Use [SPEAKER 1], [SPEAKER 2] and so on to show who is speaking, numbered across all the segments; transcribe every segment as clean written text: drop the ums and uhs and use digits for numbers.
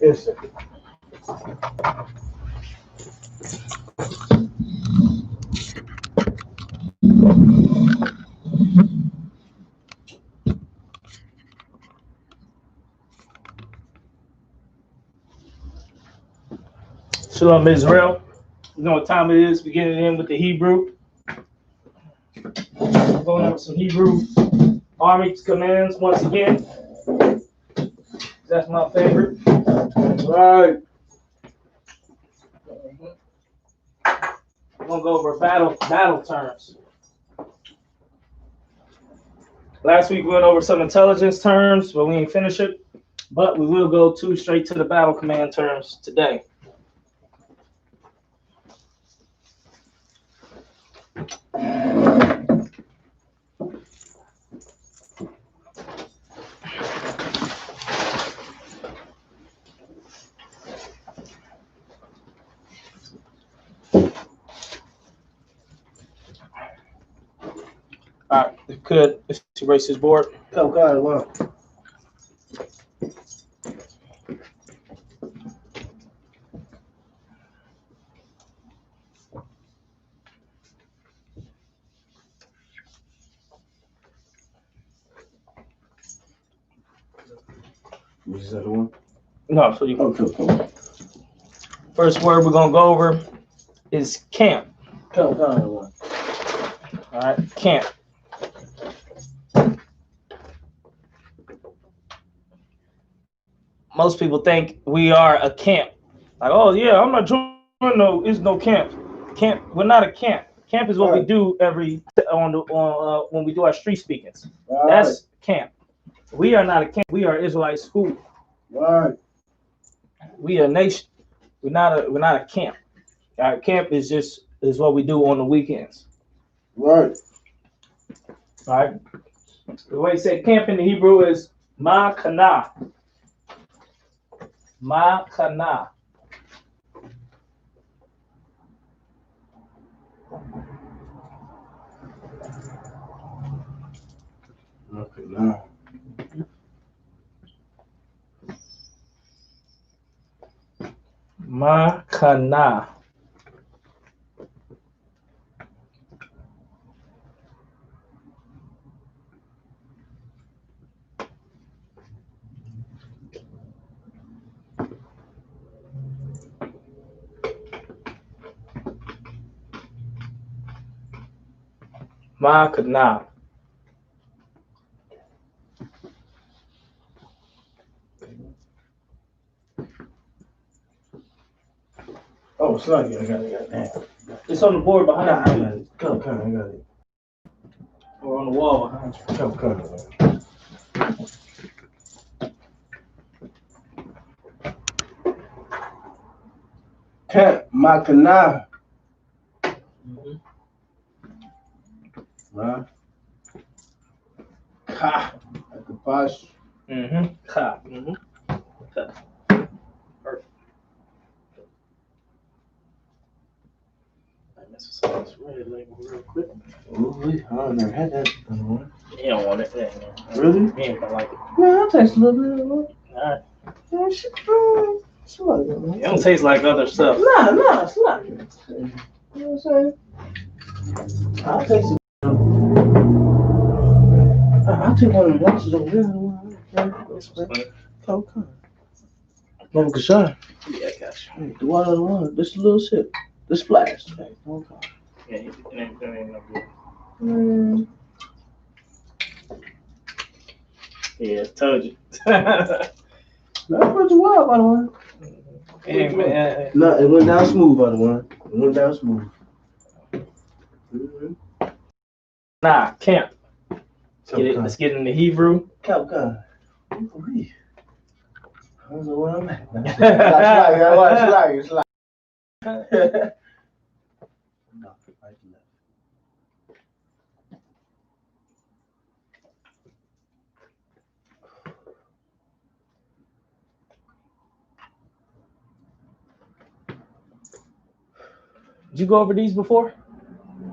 [SPEAKER 1] Yes, sir.
[SPEAKER 2] Shalom Israel. You know what time it is? Beginning in with the Hebrew. We're going over some Hebrew army commands once again. That's my favorite.
[SPEAKER 1] Right.
[SPEAKER 2] We're gonna go over battle terms. Last week we went over some intelligence terms, but we ain't finished it. But we will go straight to the battle command terms today. All right, if you could, let's erase this board.
[SPEAKER 1] Oh, God, wow. Is that the one?
[SPEAKER 2] No, so you
[SPEAKER 1] Okay.
[SPEAKER 2] first word we're gonna go over is camp.
[SPEAKER 1] Oh, God, wow.
[SPEAKER 2] All right, camp. Most people think we are a camp. Like, oh yeah, I'm not joining no camp. Camp, we're not a camp. Camp is what we do when we do our street speakings. That's camp. We are not a camp. We are Israelite school.
[SPEAKER 1] Right.
[SPEAKER 2] We are a nation. We're not a camp. Our camp is what we do on the weekends.
[SPEAKER 1] Right.
[SPEAKER 2] All right. The way you say camp in the Hebrew is ma'kana. Ma'kana.
[SPEAKER 1] Okay, now.
[SPEAKER 2] Ma'kana. Ma'kana.
[SPEAKER 1] Oh, sorry, I got it.
[SPEAKER 2] It's on the board behind you.
[SPEAKER 1] I got it. Come, I got it.
[SPEAKER 2] Or on the wall behind you.
[SPEAKER 1] Come. Camp, Makana. Right. Ka. Like the posh.
[SPEAKER 2] Ka. Ka. Perfect. I mess with some of this red label real quick.
[SPEAKER 1] Ooh, I never had that before.
[SPEAKER 2] You don't want it. Yeah.
[SPEAKER 1] Really?
[SPEAKER 2] You ain't gonna like it.
[SPEAKER 1] Man, I'll taste a little bit.
[SPEAKER 2] All right.
[SPEAKER 1] Yeah, shit, it's like it, man.
[SPEAKER 2] It don't taste like other stuff.
[SPEAKER 1] Nah, it's not. You know what I'm saying? I'll taste it. I'll take one of the glasses over there. Okay. No, good shot.
[SPEAKER 2] Yeah, I got you.
[SPEAKER 1] Hey, the water, just a little sip. The splash. Okay.
[SPEAKER 2] Yeah, it ain't no good.
[SPEAKER 1] Mm.
[SPEAKER 2] Yeah, told you.
[SPEAKER 1] That was wild, by the way. No, it went down smooth, by the way. It went down smooth.
[SPEAKER 2] Nah, camp. Let's get into Hebrew.
[SPEAKER 1] Camp. I don't know where I'm at. It's like.
[SPEAKER 2] Did you go over these before?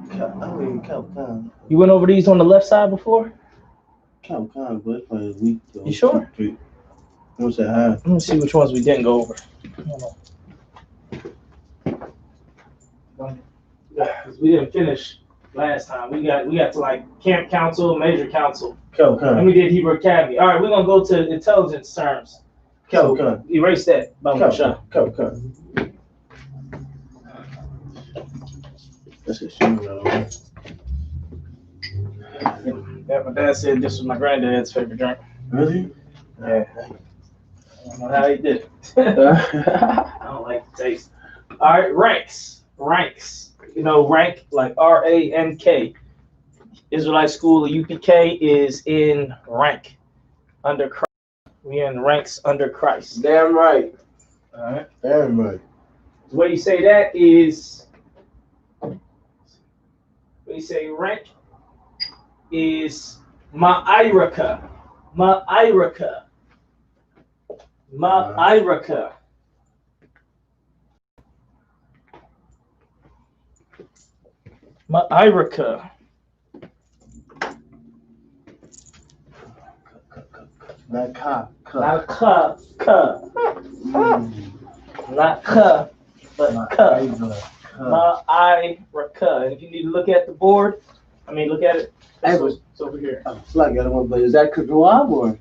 [SPEAKER 1] Calcon.
[SPEAKER 2] You went over these on the left side before?
[SPEAKER 1] Calcon, but it's probably a week.
[SPEAKER 2] You sure?
[SPEAKER 1] What's that high?
[SPEAKER 2] Let me see which ones we didn't go over. We didn't finish last time. We got to like camp council, major council. And we did Hebrew Academy. All right, we're gonna go to intelligence terms. So erase that.
[SPEAKER 1] That's a shame.
[SPEAKER 2] Yeah, my dad said this was my granddad's favorite drink.
[SPEAKER 1] Really?
[SPEAKER 2] Yeah. I don't know how he did it. I don't like the taste. All right, ranks. You know, rank like R-A-N-K. Israelite school, UPK is in rank under Christ. We in ranks under Christ.
[SPEAKER 1] Damn right.
[SPEAKER 2] All right.
[SPEAKER 1] Damn right.
[SPEAKER 2] The way you say that is, when you say rank is ma'iraka. Ma'iraka. Ma'iraka. Ma'iraka.
[SPEAKER 1] Not ka.
[SPEAKER 2] Not ka. Not ka, but ka. Ma'iraka. And if you need to look at the board, look at it. It's over here.
[SPEAKER 1] It's like I don't want, but is that Kajuab or?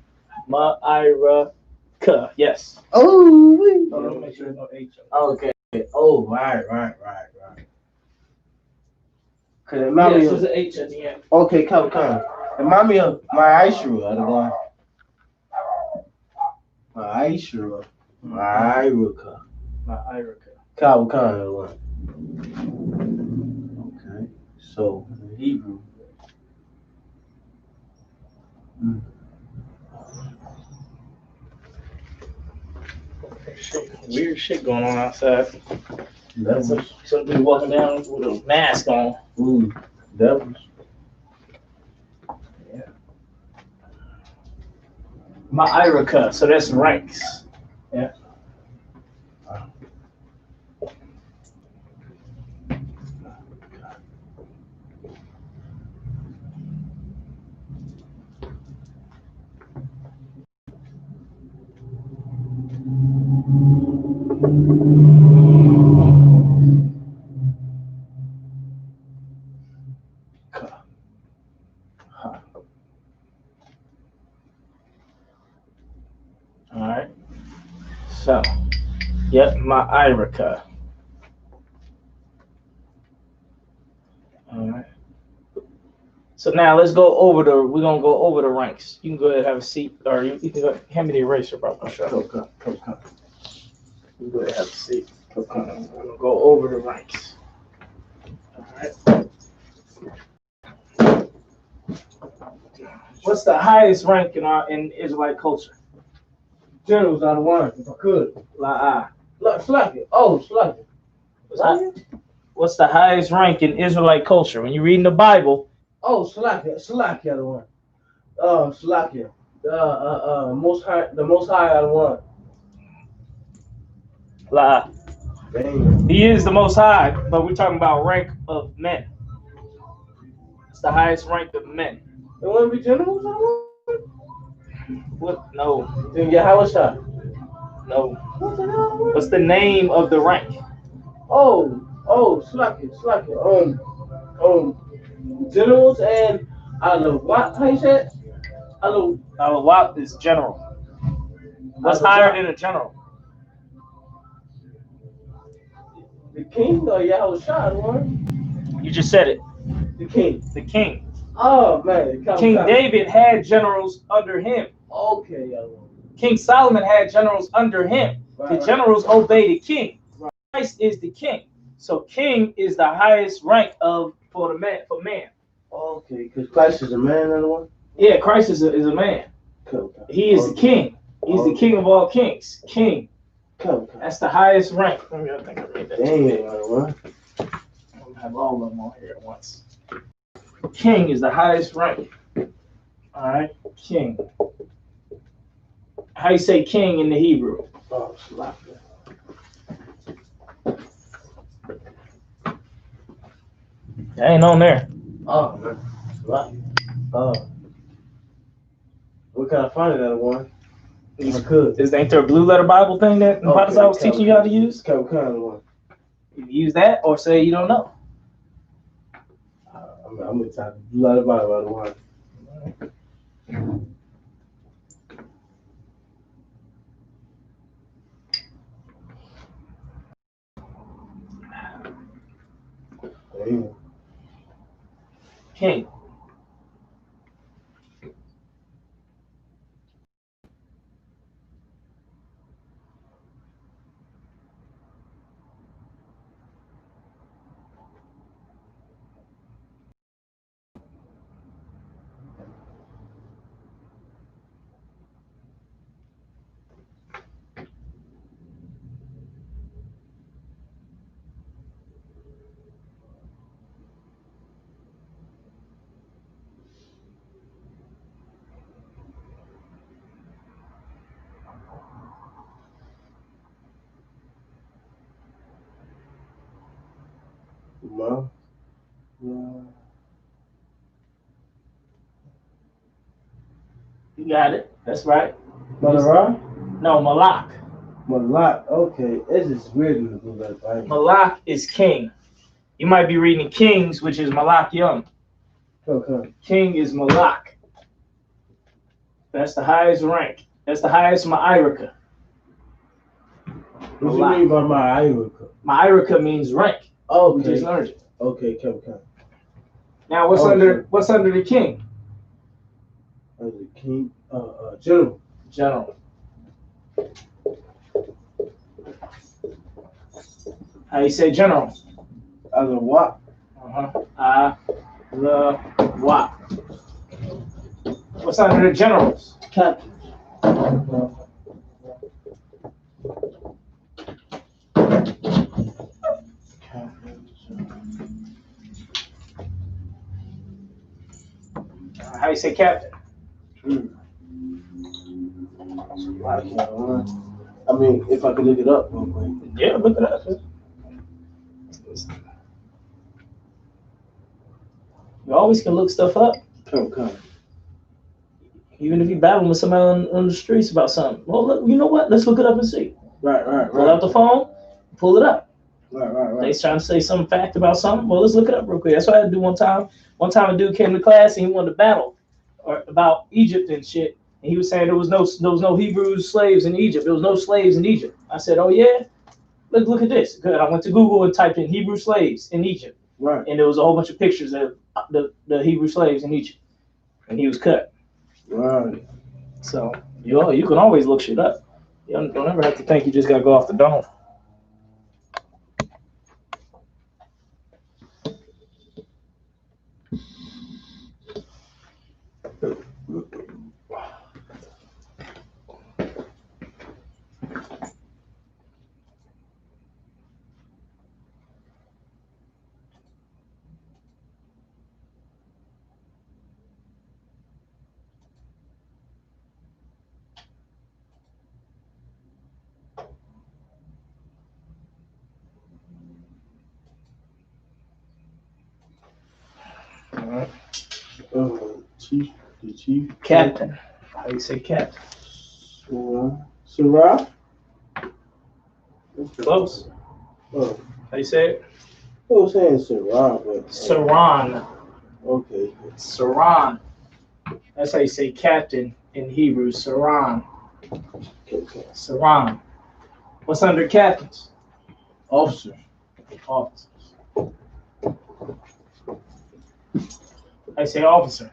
[SPEAKER 2] Ma'iraka. Yes.
[SPEAKER 1] Oh,
[SPEAKER 2] let me make sure there's no H.
[SPEAKER 1] Okay. Oh, right. Cause it
[SPEAKER 2] there's an H at the end.
[SPEAKER 1] Okay, come. Remind me of my I.S.U.P.K. other one. My I.S.U.P.K. Come. Okay. So in Hebrew.
[SPEAKER 2] Weird shit going on outside.
[SPEAKER 1] Devils.
[SPEAKER 2] Somebody walking down with a mask on.
[SPEAKER 1] Devils.
[SPEAKER 2] Yeah. Ma'iraka. So that's ranks. Yeah. All right. So, yep, ma'iraka. All right. So now let's go over we're gonna go over the ranks. You can go ahead and have a seat, or you can go, hand me the eraser, bro.
[SPEAKER 1] Come.
[SPEAKER 2] You can go ahead and have a seat. We're gonna go over the ranks. All right. What's the highest rank in Israelite culture?
[SPEAKER 1] Generals out of one, if I could. Slack it.
[SPEAKER 2] What's the highest rank in Israelite culture? When you're reading the Bible.
[SPEAKER 1] Oh, slack it out of one. Slack it. The most high out of one.
[SPEAKER 2] La. He is the most high, but we're talking about rank of men. It's the highest rank of men.
[SPEAKER 1] It wouldn't be generals out of one?
[SPEAKER 2] What? No.
[SPEAKER 1] Then Yahweh.
[SPEAKER 2] No. What's the name of the rank?
[SPEAKER 1] Oh, slack it. Generals and what? How you say it?
[SPEAKER 2] What is general? What's higher than a general?
[SPEAKER 1] The king or Yahweh?
[SPEAKER 2] You just said it.
[SPEAKER 1] The king.
[SPEAKER 2] The king.
[SPEAKER 1] Oh man.
[SPEAKER 2] King David had generals under him.
[SPEAKER 1] Okay, Yahweh.
[SPEAKER 2] King Solomon had generals under him. The generals obey the king. Christ is the king. So king is the highest rank for man.
[SPEAKER 1] Okay, because Christ is a man, other one?
[SPEAKER 2] Yeah, Christ is a man.
[SPEAKER 1] Cool.
[SPEAKER 2] He is the king. He's the king of all kings. King.
[SPEAKER 1] Cool.
[SPEAKER 2] That's the highest rank. I think I read that.
[SPEAKER 1] Damn, what?
[SPEAKER 2] I have all of them on here at once. King is the highest rank. All right, king. How you say king in the Hebrew?
[SPEAKER 1] Oh, slap it.
[SPEAKER 2] That ain't on there.
[SPEAKER 1] Oh, man. Slap it. Oh. We gotta find that one.
[SPEAKER 2] Ain't there a blue letter Bible thing that I was teaching you how to use?
[SPEAKER 1] What kind of one?
[SPEAKER 2] You use that or say you don't know.
[SPEAKER 1] I'm gonna type blue letter Bible one.
[SPEAKER 2] King. You got it. That's right.
[SPEAKER 1] Malak?
[SPEAKER 2] No, Malak.
[SPEAKER 1] Malak. Okay, it's just weird in the blue letter Bible.
[SPEAKER 2] Malak is king. You might be reading Kings, which is Malak Young.
[SPEAKER 1] Okay.
[SPEAKER 2] King is Malak. That's the highest rank. That's the highest Ma'irika.
[SPEAKER 1] What do you mean by Ma'irika?
[SPEAKER 2] Ma'irika means rank.
[SPEAKER 1] Oh,
[SPEAKER 2] we just learned it.
[SPEAKER 1] Okay.
[SPEAKER 2] Now what's under the king?
[SPEAKER 1] The king, general.
[SPEAKER 2] General. How you say general?
[SPEAKER 1] I-S-U-P.K.
[SPEAKER 2] I-S-U-P.K. What's under the generals?
[SPEAKER 1] Captain.
[SPEAKER 2] How you say captain?
[SPEAKER 1] I mean, if I could look it up real quick.
[SPEAKER 2] Yeah, look it up. You always can look stuff up.
[SPEAKER 1] Okay.
[SPEAKER 2] Even if you're battling with somebody on the streets about something. Well, look, you know what? Let's look it up and see.
[SPEAKER 1] Right.
[SPEAKER 2] Pull out the phone, pull it up.
[SPEAKER 1] Right.
[SPEAKER 2] They trying to say some fact about something. Well, let's look it up real quick. That's what I had to do one time. One time a dude came to class and he wanted to battle about Egypt and shit. And he was saying there was no Hebrew slaves in Egypt. There was no slaves in Egypt. I said, oh yeah? Look at this. Good. I went to Google and typed in Hebrew slaves in Egypt.
[SPEAKER 1] Right.
[SPEAKER 2] And there was a whole bunch of pictures of the Hebrew slaves in Egypt. And he was cut.
[SPEAKER 1] Right.
[SPEAKER 2] So you can always look shit up. You don't ever have to think you just gotta go off the dome.
[SPEAKER 1] The chief.
[SPEAKER 2] Captain. How you say captain?
[SPEAKER 1] Sarah?
[SPEAKER 2] Close.
[SPEAKER 1] Oh.
[SPEAKER 2] How you say it?
[SPEAKER 1] I was saying Sarah, but...
[SPEAKER 2] Saran.
[SPEAKER 1] Okay.
[SPEAKER 2] Saran. That's how you say captain in Hebrew. Saran.
[SPEAKER 1] Okay.
[SPEAKER 2] Saran. What's under captains?
[SPEAKER 1] Officer.
[SPEAKER 2] Officers. I say officer.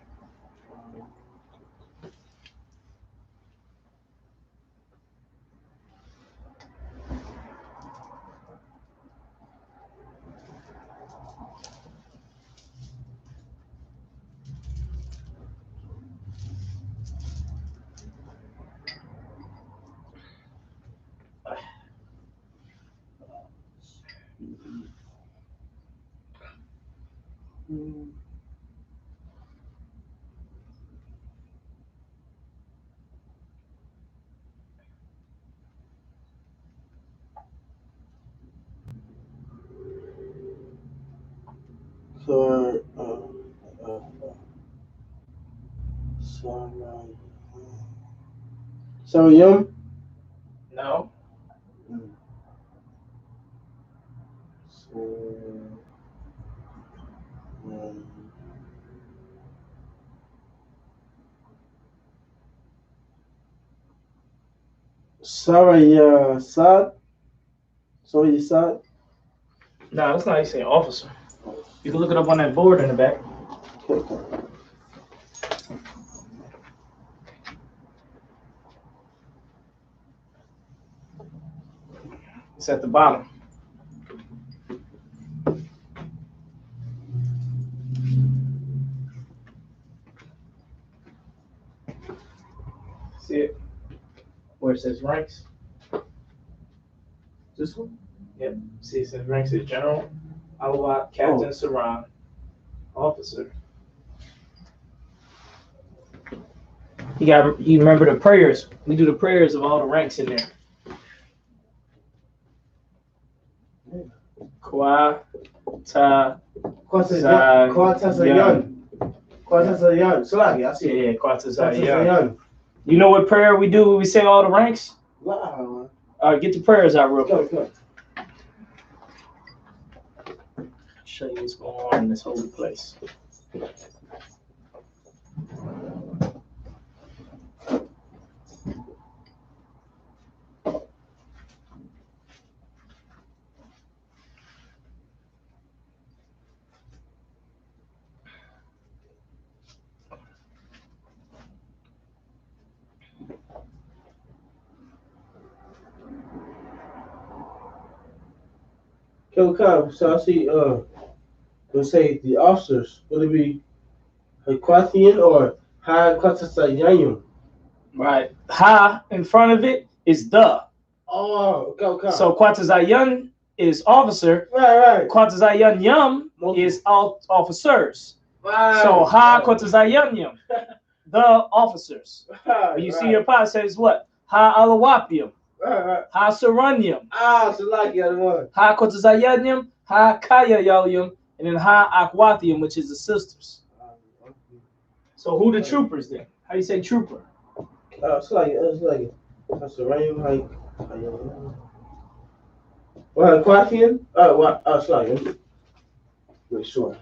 [SPEAKER 1] Sarayim?
[SPEAKER 2] No.
[SPEAKER 1] Sarayasad? Sarayasad?
[SPEAKER 2] No, that's not how you say officer. You can look it up on that board in the back. It's at the bottom. See it? Where it says ranks.
[SPEAKER 1] This one?
[SPEAKER 2] Yep. See, it says ranks is general, Alawat, captain, Saran, officer. You remember the prayers. We do the prayers of all the ranks in there. Kwa, ta,
[SPEAKER 1] Kwatasayan. Kwatasayan. Salaki, I see it.
[SPEAKER 2] Yeah, Kwatasayan. You know what prayer we do when we say all the ranks?
[SPEAKER 1] Wow.
[SPEAKER 2] All right, get the prayers out real quick.
[SPEAKER 1] Go.
[SPEAKER 2] Show you what's going on in this holy place.
[SPEAKER 1] So I see, let's say the officers, would it be Hakwathian or Hakwatasayan?
[SPEAKER 2] Right. Ha in front of it is the.
[SPEAKER 1] Oh, okay.
[SPEAKER 2] So Kwatazayan is officer.
[SPEAKER 1] Right.
[SPEAKER 2] Kwatazayan Yum is officers.
[SPEAKER 1] Right.
[SPEAKER 2] So Ha Kwatazayan Yum, the officers.
[SPEAKER 1] Right.
[SPEAKER 2] When you see your pot, it says what? Ha Alawapium.
[SPEAKER 1] Right.
[SPEAKER 2] Ha Saranyam.
[SPEAKER 1] So like the other one.
[SPEAKER 2] Ha Kwatazayanyam. Ha Kaya Yalyam. And then Ha Akwathium, which is the sisters. So who the troopers then? How you say trooper?
[SPEAKER 1] It's like that's a rain like well Quafian? It's like wait, sure.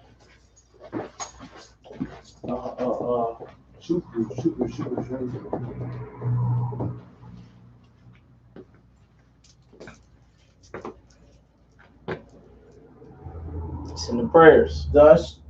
[SPEAKER 1] Super.
[SPEAKER 2] It's in the prayers.
[SPEAKER 1] That's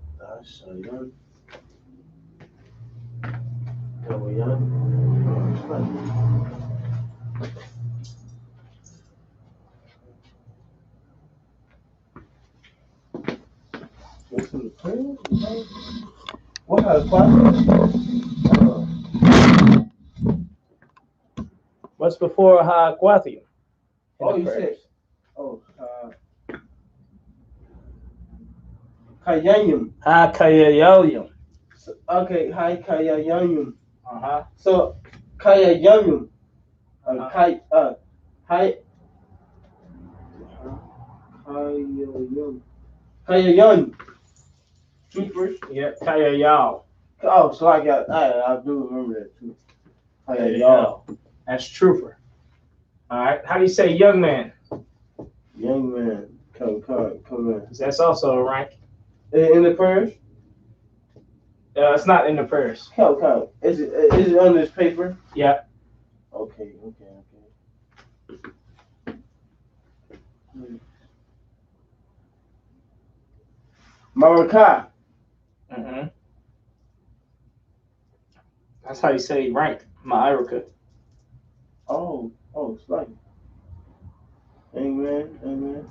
[SPEAKER 2] What's before Ha Akwathium?
[SPEAKER 1] you said. Kayayum.
[SPEAKER 2] Ha Kaya Yalyam.
[SPEAKER 1] Okay, hi Kayayum.
[SPEAKER 2] So
[SPEAKER 1] Kayayum. Kayayum. Troopers.
[SPEAKER 2] Yeah, Kaya Yal.
[SPEAKER 1] Oh, so I do remember that too.
[SPEAKER 2] Yal. That's trooper. All right. How do you say young man?
[SPEAKER 1] Young man. Come in.
[SPEAKER 2] That's also a rank.
[SPEAKER 1] In the prayers?
[SPEAKER 2] It's not in the prayers.
[SPEAKER 1] Come. Is it on this paper?
[SPEAKER 2] Yeah.
[SPEAKER 1] Okay. Maraka.
[SPEAKER 2] That's how you say rank. Ma'iraka.
[SPEAKER 1] Oh, it's like Amen.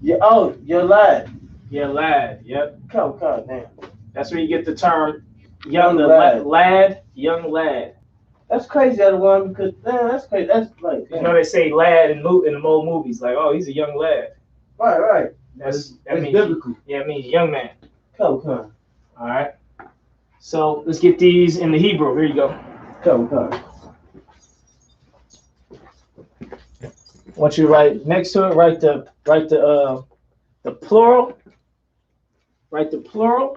[SPEAKER 1] Yeah, your lad.
[SPEAKER 2] Yeah, lad. Yep.
[SPEAKER 1] Come, damn.
[SPEAKER 2] That's where you get the term young lad. Young lad.
[SPEAKER 1] That's crazy, that one, because that's crazy. That's like
[SPEAKER 2] you know they say lad in the old movies, like, oh, he's a young lad.
[SPEAKER 1] Right.
[SPEAKER 2] That means
[SPEAKER 1] biblical.
[SPEAKER 2] Yeah, it means young man.
[SPEAKER 1] Come.
[SPEAKER 2] All right. So let's get these in the Hebrew. Here you go.
[SPEAKER 1] Come.
[SPEAKER 2] Once you write next to it, write the plural. write the plural,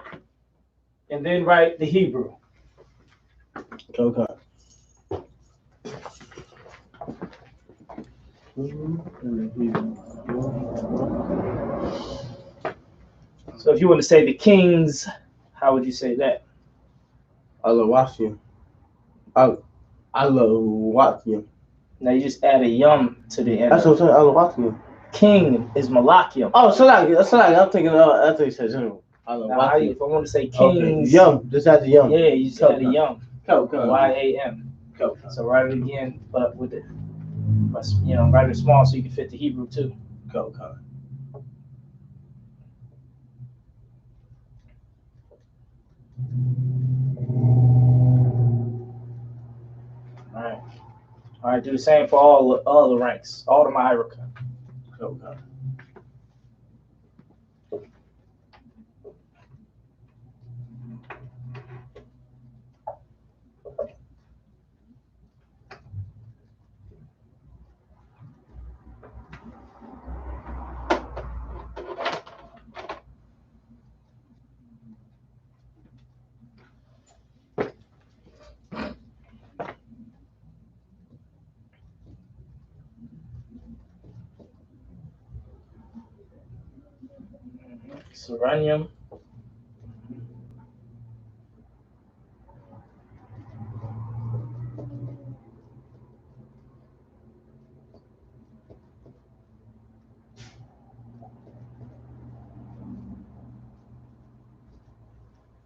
[SPEAKER 2] and then write the Hebrew.
[SPEAKER 1] Okay.
[SPEAKER 2] So if you want to say the kings, how would you say that?
[SPEAKER 1] Alawathium. Alawathium.
[SPEAKER 2] Now you just add a yum to the end.
[SPEAKER 1] That's what I'm saying. Alawathium.
[SPEAKER 2] King is malakium.
[SPEAKER 1] Oh, Salak. I'm thinking. I think you said general.
[SPEAKER 2] Now, if I want to say kings,
[SPEAKER 1] okay. Yum. Just add the yum.
[SPEAKER 2] Yeah, you just add a yum. Y-A-M. So write it again, but with it, write it small so you can fit the Hebrew too.
[SPEAKER 1] All
[SPEAKER 2] right. All right, do the same for all the ranks, all the Ma'iraka.
[SPEAKER 1] Okay.
[SPEAKER 2] Serenium.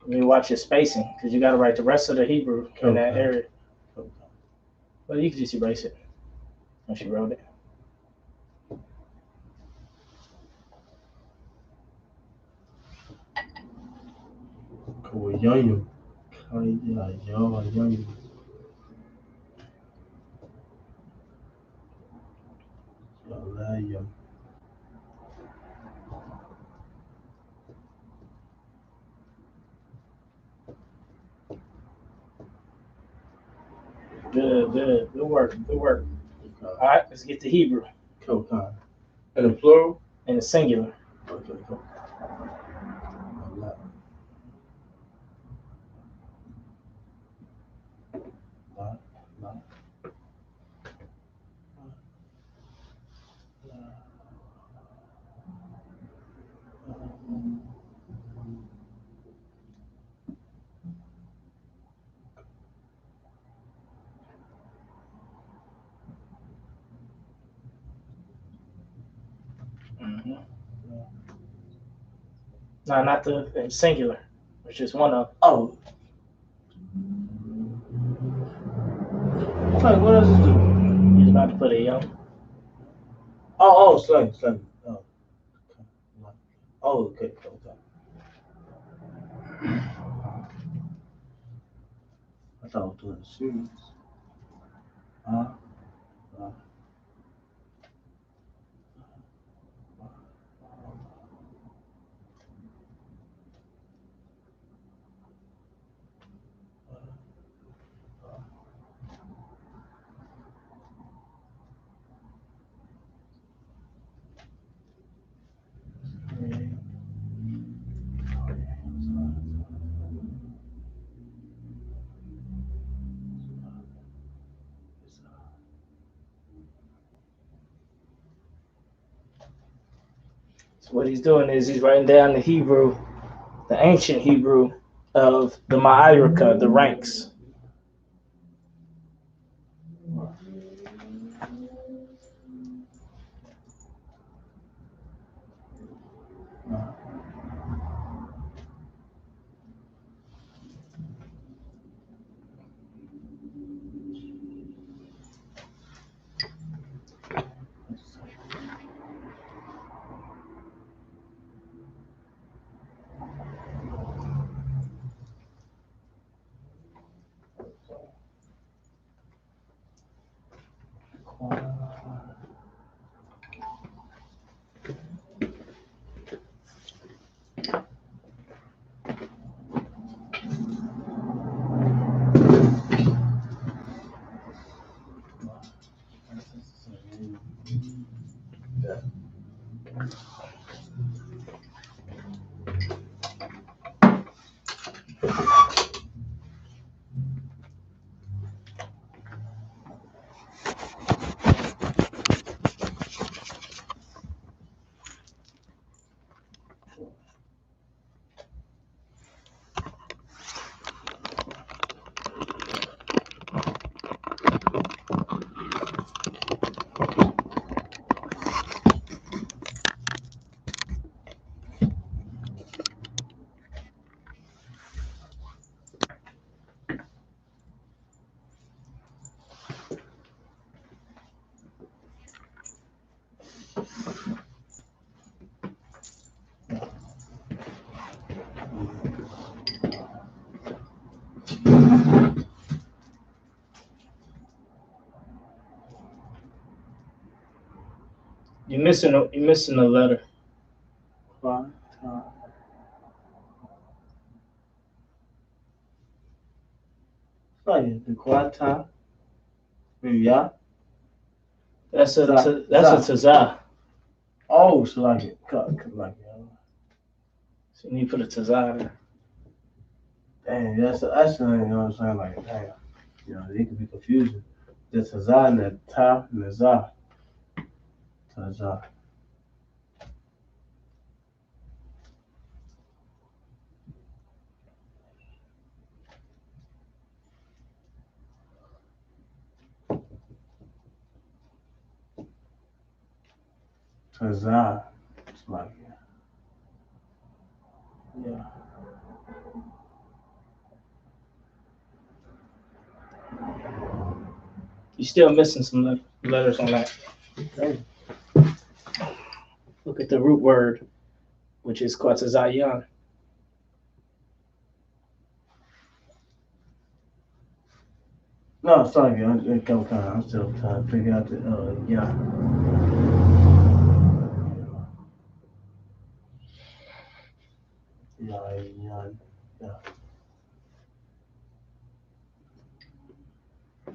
[SPEAKER 2] Let me watch your spacing, because you got to write the rest of the Hebrew in that area. Well, you can just erase it once you wrote it.
[SPEAKER 1] Young.
[SPEAKER 2] Good work. All right, let's get to Hebrew.
[SPEAKER 1] And the plural?
[SPEAKER 2] And the singular.
[SPEAKER 1] Okay, cool.
[SPEAKER 2] Mm-hmm. No, not the singular, which is one of.
[SPEAKER 1] Oh. What else is doing?
[SPEAKER 2] You're about to put a yum.
[SPEAKER 1] Slang. Oh, okay. I thought I was doing a series.
[SPEAKER 2] So what he's doing is he's writing down the Hebrew, the ancient Hebrew of the Ma'iraka, the ranks. You're missing a letter.
[SPEAKER 1] Like the Quata. Yeah.
[SPEAKER 2] That's a tazah.
[SPEAKER 1] Oh, so like it. Like
[SPEAKER 2] So you need to put a tazah there.
[SPEAKER 1] dang, that's the thing, you know what I'm saying? Like, damn. You know, it could be confusing. The tazah and the ta and the za. Tazah. Tazah. It's like, yeah.
[SPEAKER 2] You're still missing some letters on that.
[SPEAKER 1] Okay.
[SPEAKER 2] Look at the root word, which is Quatzazayan.
[SPEAKER 1] No, sorry, I'm still trying to figure out the yeah. Yeah.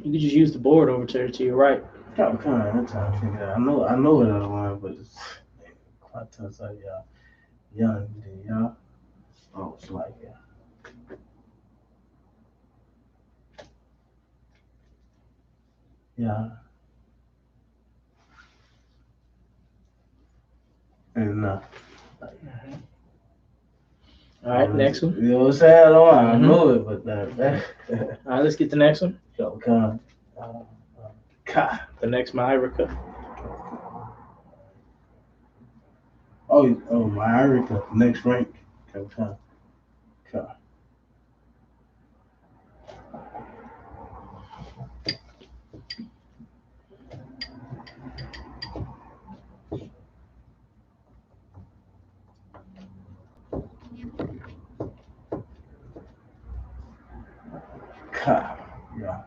[SPEAKER 2] You could just use the board over there to your right.
[SPEAKER 1] I'm trying to figure it out. I know it other one, but it's quite tough. So yeah. Oh, it's like yeah. And
[SPEAKER 2] All right, next one.
[SPEAKER 1] You know what I'm saying? I know it, but
[SPEAKER 2] all right, let's get the next one. The next Ma'irika.
[SPEAKER 1] Oh, Ma'irika, next rank. Ka. Yeah.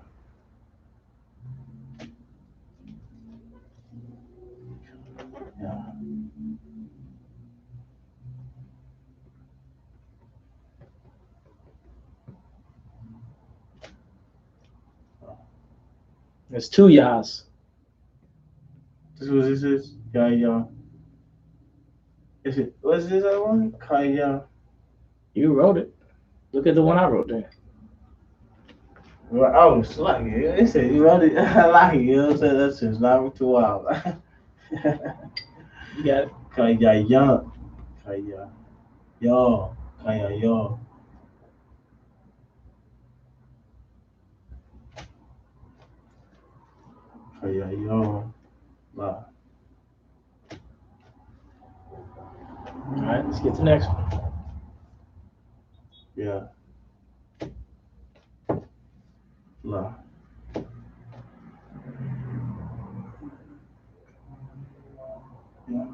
[SPEAKER 1] Yeah.
[SPEAKER 2] There's two Yahs.
[SPEAKER 1] This is what this is? Yeah. Is it, what's this other one? Kaya.
[SPEAKER 2] You wrote it. Look at the one I wrote there.
[SPEAKER 1] Well, I was like it. They said you wrote it. I like it. You know what I'm saying? That's just not too wild.
[SPEAKER 2] You got it.
[SPEAKER 1] Kaya. Yo. Kaya yo. Kaya yo. Wow.
[SPEAKER 2] All right, let's get the next one.
[SPEAKER 1] Yeah. La. Yeah.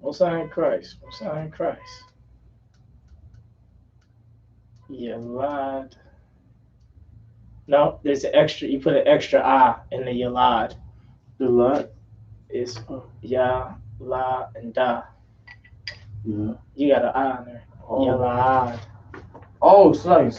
[SPEAKER 2] Mosiah in Christ. Yalad. No, there's an extra. You put an extra I in the Yalad.
[SPEAKER 1] The lot?
[SPEAKER 2] It's Ya, La, and Da.
[SPEAKER 1] Yeah.
[SPEAKER 2] You got an I in there.
[SPEAKER 1] Oh.
[SPEAKER 2] Yalad.
[SPEAKER 1] Oh, it's like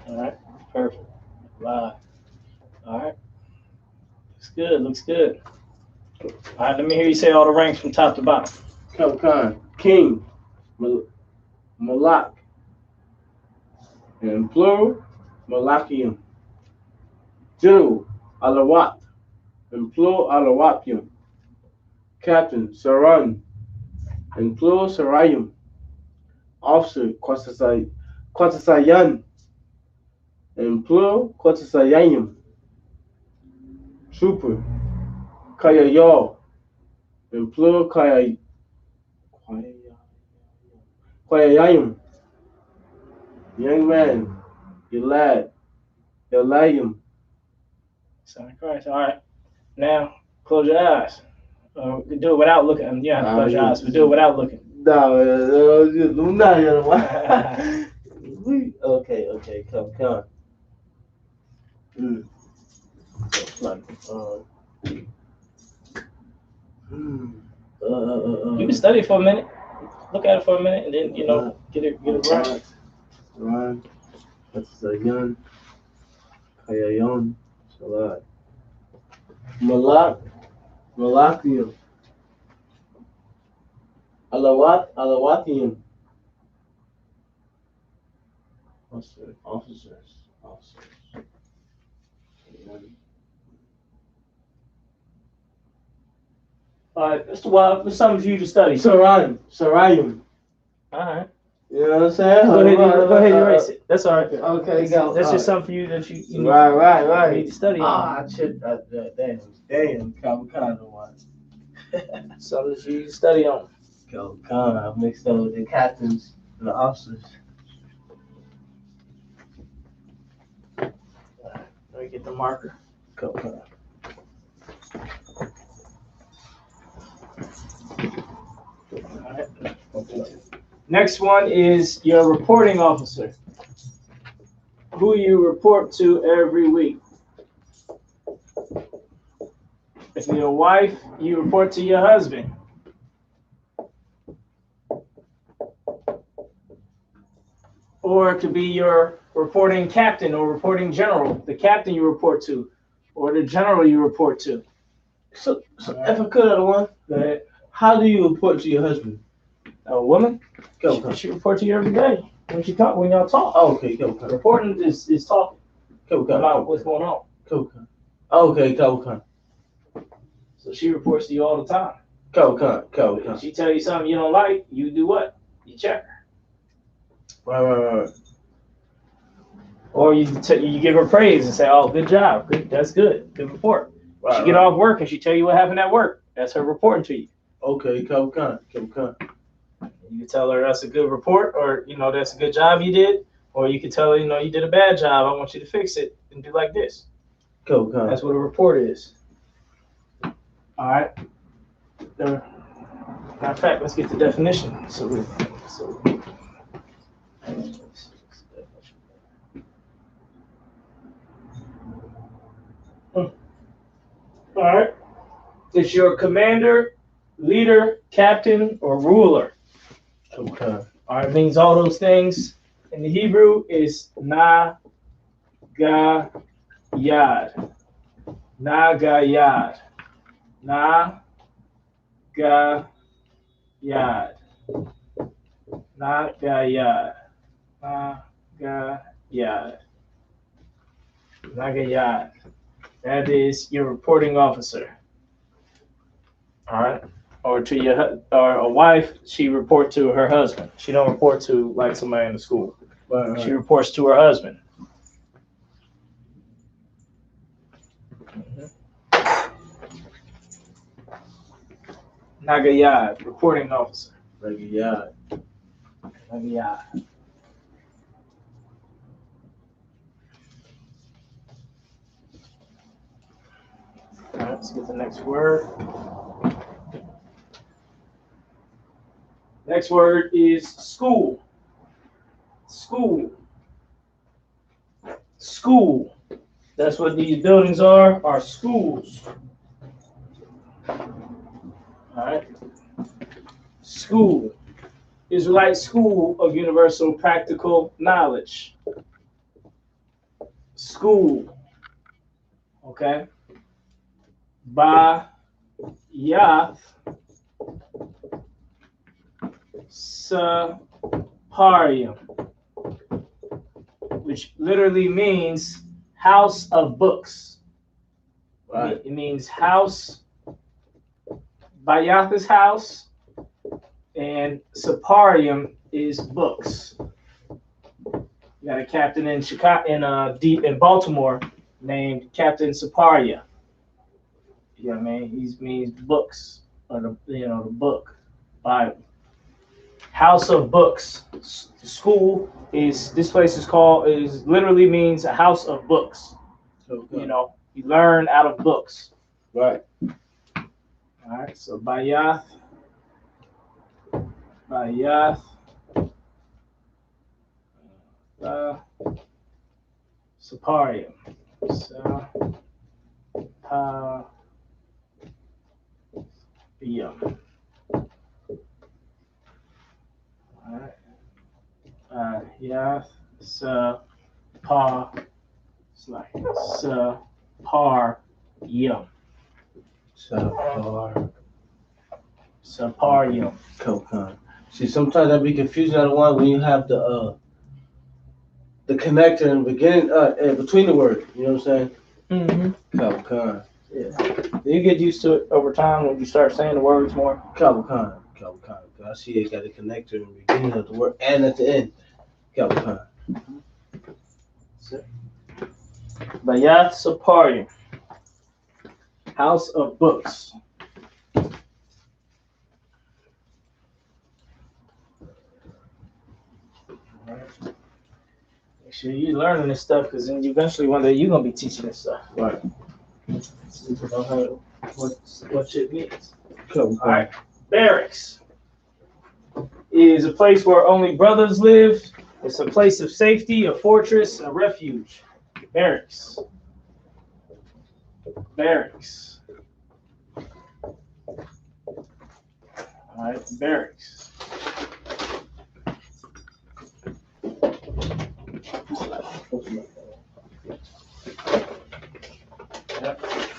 [SPEAKER 2] All right, perfect. La. All right. Looks good. All right, let me hear you say all the ranks from top to bottom.
[SPEAKER 1] Khan, King, Malak, in plural, Malakium. General, Alawat, in plural, Alawapium. Captain, Saran, in plural, Sarayum. Officer, Quatasayan, in plural, Quatasayayum. trooper. Kayayo. In plural, Kayayim. Young man. Your lad. Elayim.
[SPEAKER 2] Son of Christ. All right. Now, close your eyes. You can do it without looking. You have to close your eyes, but do it without looking.
[SPEAKER 1] No, okay, come.
[SPEAKER 2] You can study it for a minute. Look at it for a minute, and then get it right.
[SPEAKER 1] Right. That's a gun. Kayayon. Salat. Malakium. Alawatium. Officers.
[SPEAKER 2] All right, Mr. Wild, there's something for you to study.
[SPEAKER 1] Sarayim.
[SPEAKER 2] All right.
[SPEAKER 1] You know what I'm saying?
[SPEAKER 2] Go ahead, erase it. That's all right.
[SPEAKER 1] Okay, go.
[SPEAKER 2] That's just something for you that you need,
[SPEAKER 1] right.
[SPEAKER 2] need to study.
[SPEAKER 1] Damn, Calvin one.
[SPEAKER 2] Something that you study on.
[SPEAKER 1] I mixed up with the captains and the officers.
[SPEAKER 2] Let me get the marker.
[SPEAKER 1] Calvin.
[SPEAKER 2] All right. Next one is your reporting officer. Who you report to every week. If you're a wife, you report to your husband. Or it could be your reporting captain or reporting general. The captain you report to, or the general you report to.
[SPEAKER 1] So if I could have one,
[SPEAKER 2] Go ahead.
[SPEAKER 1] how do you report to your husband?
[SPEAKER 2] A woman?
[SPEAKER 1] Go.
[SPEAKER 2] She report to you every day when y'all talk.
[SPEAKER 1] Oh, okay, go.
[SPEAKER 2] Reporting is talking about what's going on.
[SPEAKER 1] Okay, go.
[SPEAKER 2] So she reports to you all the time.
[SPEAKER 1] Go.
[SPEAKER 2] If she tell you something you don't like, you do what? You check her.
[SPEAKER 1] Right.
[SPEAKER 2] Or you give her praise and say, "Oh, good job, that's good report." She get off work and she tell you what happened at work. That's her reporting to you.
[SPEAKER 1] Okay, go.
[SPEAKER 2] You can tell her that's a good report, or that's a good job you did, or you can tell her you did a bad job. I want you to fix it and do like this.
[SPEAKER 1] Go.
[SPEAKER 2] That's what a report is. All right. Matter of fact, let's get the definition. All right. It's your commander, leader, captain, or ruler.
[SPEAKER 1] Okay.
[SPEAKER 2] All right. Means all those things. In the Hebrew is Nagayad. Nagayad. That is your reporting officer. All right. Or a wife, she report to her husband. She don't report to like somebody in the school.
[SPEAKER 1] Right.
[SPEAKER 2] She reports to her husband. Nagayad, reporting officer.
[SPEAKER 1] Nagayad.
[SPEAKER 2] All right, let's get the next word. Next word is school. School. That's what these buildings are schools. All right. School. Israelite School of Universal Practical Knowledge. School. Okay. Ba-yath Saparium, which literally means house of books.
[SPEAKER 1] Right.
[SPEAKER 2] It means house. Bayath is house, and Saparium is books. You got a captain in Chicago, in Baltimore, named Captain Saparia. You know what I mean? He means books, or the book, Bible. House of books. School this place is literally means a house of books.
[SPEAKER 1] Okay.
[SPEAKER 2] You learn out of books.
[SPEAKER 1] Right.
[SPEAKER 2] All right. So Bayath, Saparium. All right. Yath, Saparium. Saparium.
[SPEAKER 1] Okay. See, sometimes that be confusing on the one when you have the connector in the beginning, between the words. You know what I'm saying?
[SPEAKER 2] Mm-hmm.
[SPEAKER 1] Calvin.
[SPEAKER 2] Yeah. You get used to it over time when you start saying the words more.
[SPEAKER 1] Calvin. I see it got a connector in the beginning of the word and at the end. Calvin.
[SPEAKER 2] Bayath Saparium. House of books. Make sure you're learning this stuff, because then eventually one day you're gonna be teaching this stuff.
[SPEAKER 1] Right.
[SPEAKER 2] So you know what shit means.
[SPEAKER 1] Cool.
[SPEAKER 2] All right. Barracks is a place where only brothers live. It's a place of safety, a fortress, a refuge. Barracks. All right. Barracks.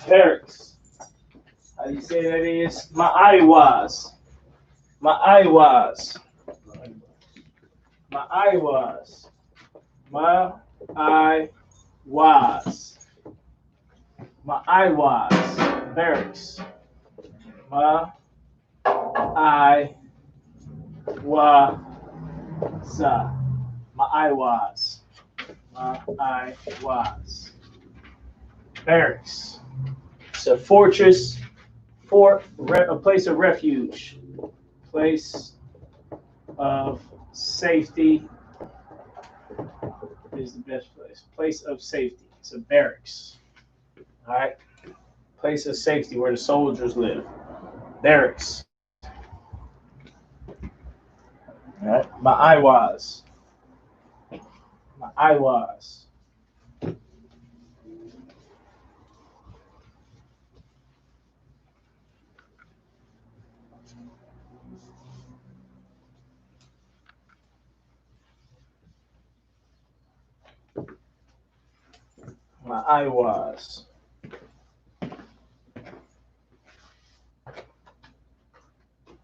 [SPEAKER 2] Barracks. How do you say that is? My eye was. Barracks. Barracks. It's a fortress, a place of refuge, place of safety is the best place. Place of safety. It's a barracks. All right. Place of safety where the soldiers live. Barracks. All right. My eye was.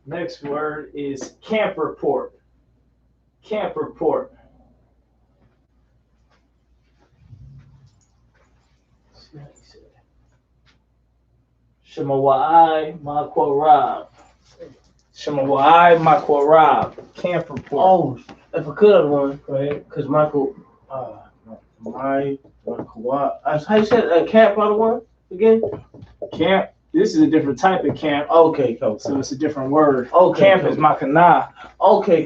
[SPEAKER 2] Next word is camp report. Shemawai Makwarab. Camp report.
[SPEAKER 1] Oh, if I could have one, go ahead. Because Michael, how you said camp on the one again?
[SPEAKER 2] Camp. This is a different type of camp.
[SPEAKER 1] Okay, cool.
[SPEAKER 2] So it's a different word.
[SPEAKER 1] Okay,
[SPEAKER 2] camp
[SPEAKER 1] cool.
[SPEAKER 2] is makana.
[SPEAKER 1] Okay,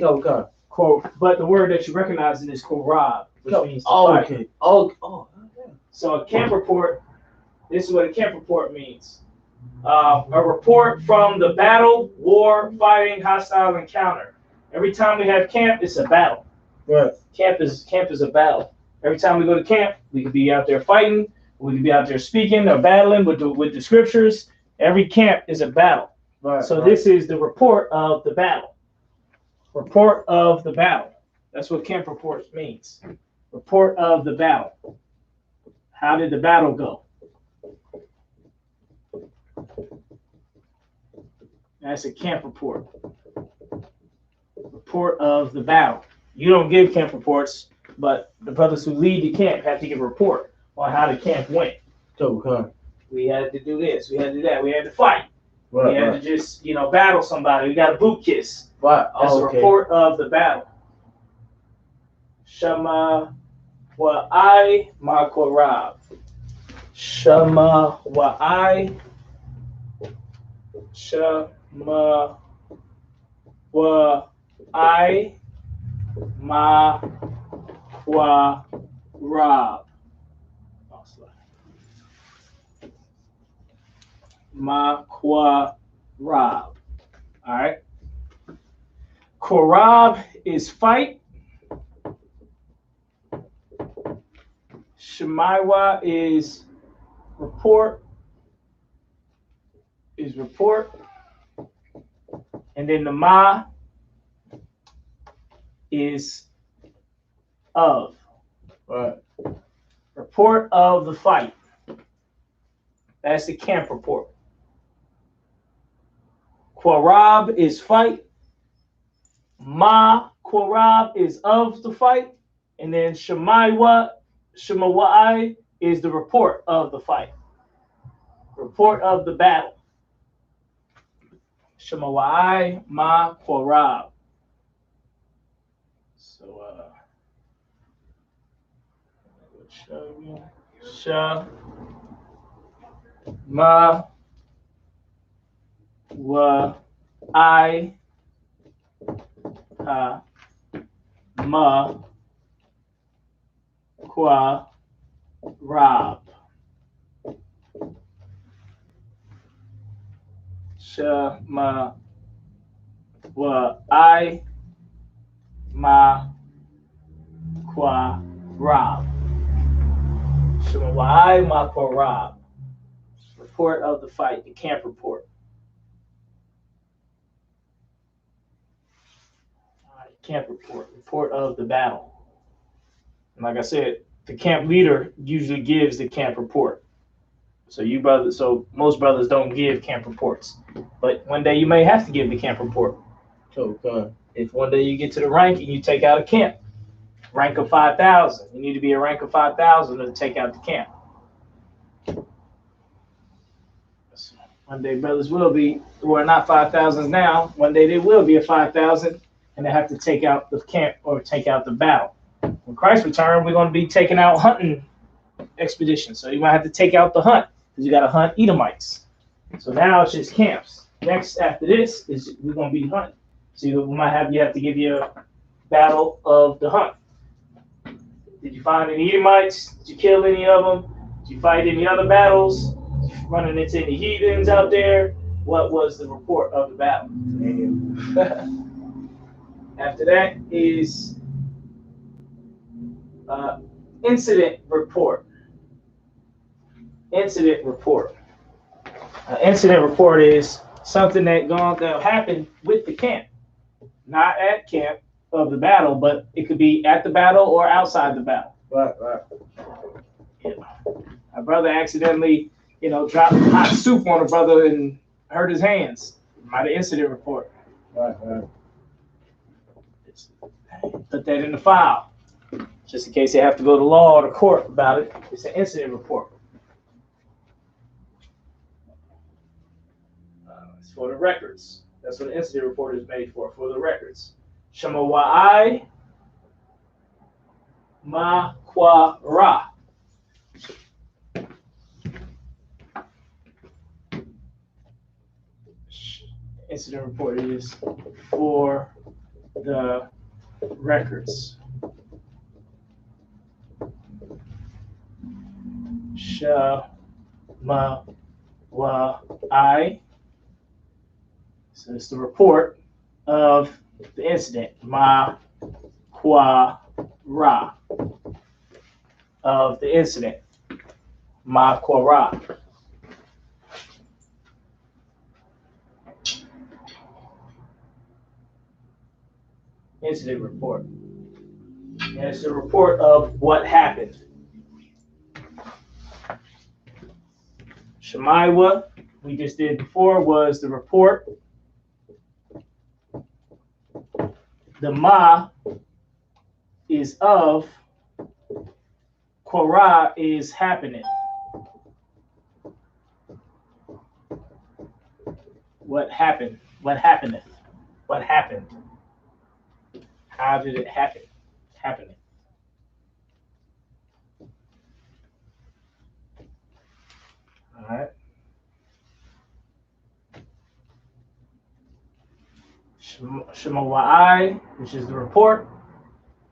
[SPEAKER 1] cool.
[SPEAKER 2] But the word that you recognize is korab, which means to fight.
[SPEAKER 1] Okay. Oh.
[SPEAKER 2] So a camp report. This is what a camp report means. A report from the battle, war, fighting, hostile encounter. Every time we have camp, it's a battle.
[SPEAKER 1] Right.
[SPEAKER 2] Camp is a battle. Every time we go to camp, we could be out there fighting, we could be out there speaking or battling with the scriptures. Every camp is a battle.
[SPEAKER 1] Right.
[SPEAKER 2] So this is the report of the battle. Report of the battle. That's what camp reports means. Report of the battle. How did the battle go? That's a camp report. Report of the battle. You don't give camp reports, but the brothers who lead the camp have to give a report on how the camp went.
[SPEAKER 1] Okay.
[SPEAKER 2] We had to do this. We had to do that. We had to fight.
[SPEAKER 1] Right,
[SPEAKER 2] we had to just, battle somebody. We got a boot kiss.
[SPEAKER 1] Right.
[SPEAKER 2] That's a report of the battle. Shema wa'ai makorab. Shema wa'ai Shema wa I ma kwa Rob. Ma kwa Rob. All right. Korab is fight. Shemaiwa is report. And then the ma is of.
[SPEAKER 1] Right.
[SPEAKER 2] Report of the fight. That's the camp report. Korab is fight. Ma Korab is of the fight. And then Shemaiwa is the report of the fight. Report of the battle. Shemawai ma Korab. So Sha ma wa I ha ma kwa Rob. Sha ma wa I ma kwa Rob. Shema wa I ma kwa Rob. Report of the fight, the camp report. All right, camp report of the battle. And like I said, the camp leader usually gives the camp report. So most brothers don't give camp reports. But one day you may have to give the camp report.
[SPEAKER 1] Okay.
[SPEAKER 2] If one day you get to the rank and you take out a camp, rank of 5,000, you need to be a rank of 5,000 to take out the camp. One day brothers will be, or not 5,000 now, one day they will be a 5,000 and they have to take out the camp or take out the battle. When Christ returns, we're going to be taking out hunting expeditions. So you might have to take out the hunt because you got to hunt Edomites. So now it's just camps. Next after this is we're going to be hunting. So you have to give you a battle of the hunt. Did you find any Edomites? Did you kill any of them? Did you fight any other battles? Running into any heathens out there? What was the report of the battle? After that is incident report. Incident report. Incident report is something that happened with the camp, not at camp of the battle, but it could be at the battle or outside the battle.
[SPEAKER 1] Right.
[SPEAKER 2] Yeah. A brother accidentally, dropped hot soup on a brother and hurt his hands. Might have incident report.
[SPEAKER 1] Right.
[SPEAKER 2] Put that in the file, just in case they have to go to law or to court about it. It's an incident report. It's for the records. That's what an incident report is made for the records. Shema wa'ai ma kwa ra. Incident report is for the records. Shema wa'ai. So it's the report of the incident. Ma kwa ra. Of the incident. Ma kwa ra. Incident report. And it's the report of what happened. Shemaiwa, we just did before, was the report. The ma is of. Korah is happening. What happened? What happeneth? What happened? How did it happen? Happening. All right. Shema Wa'ai, which is the report.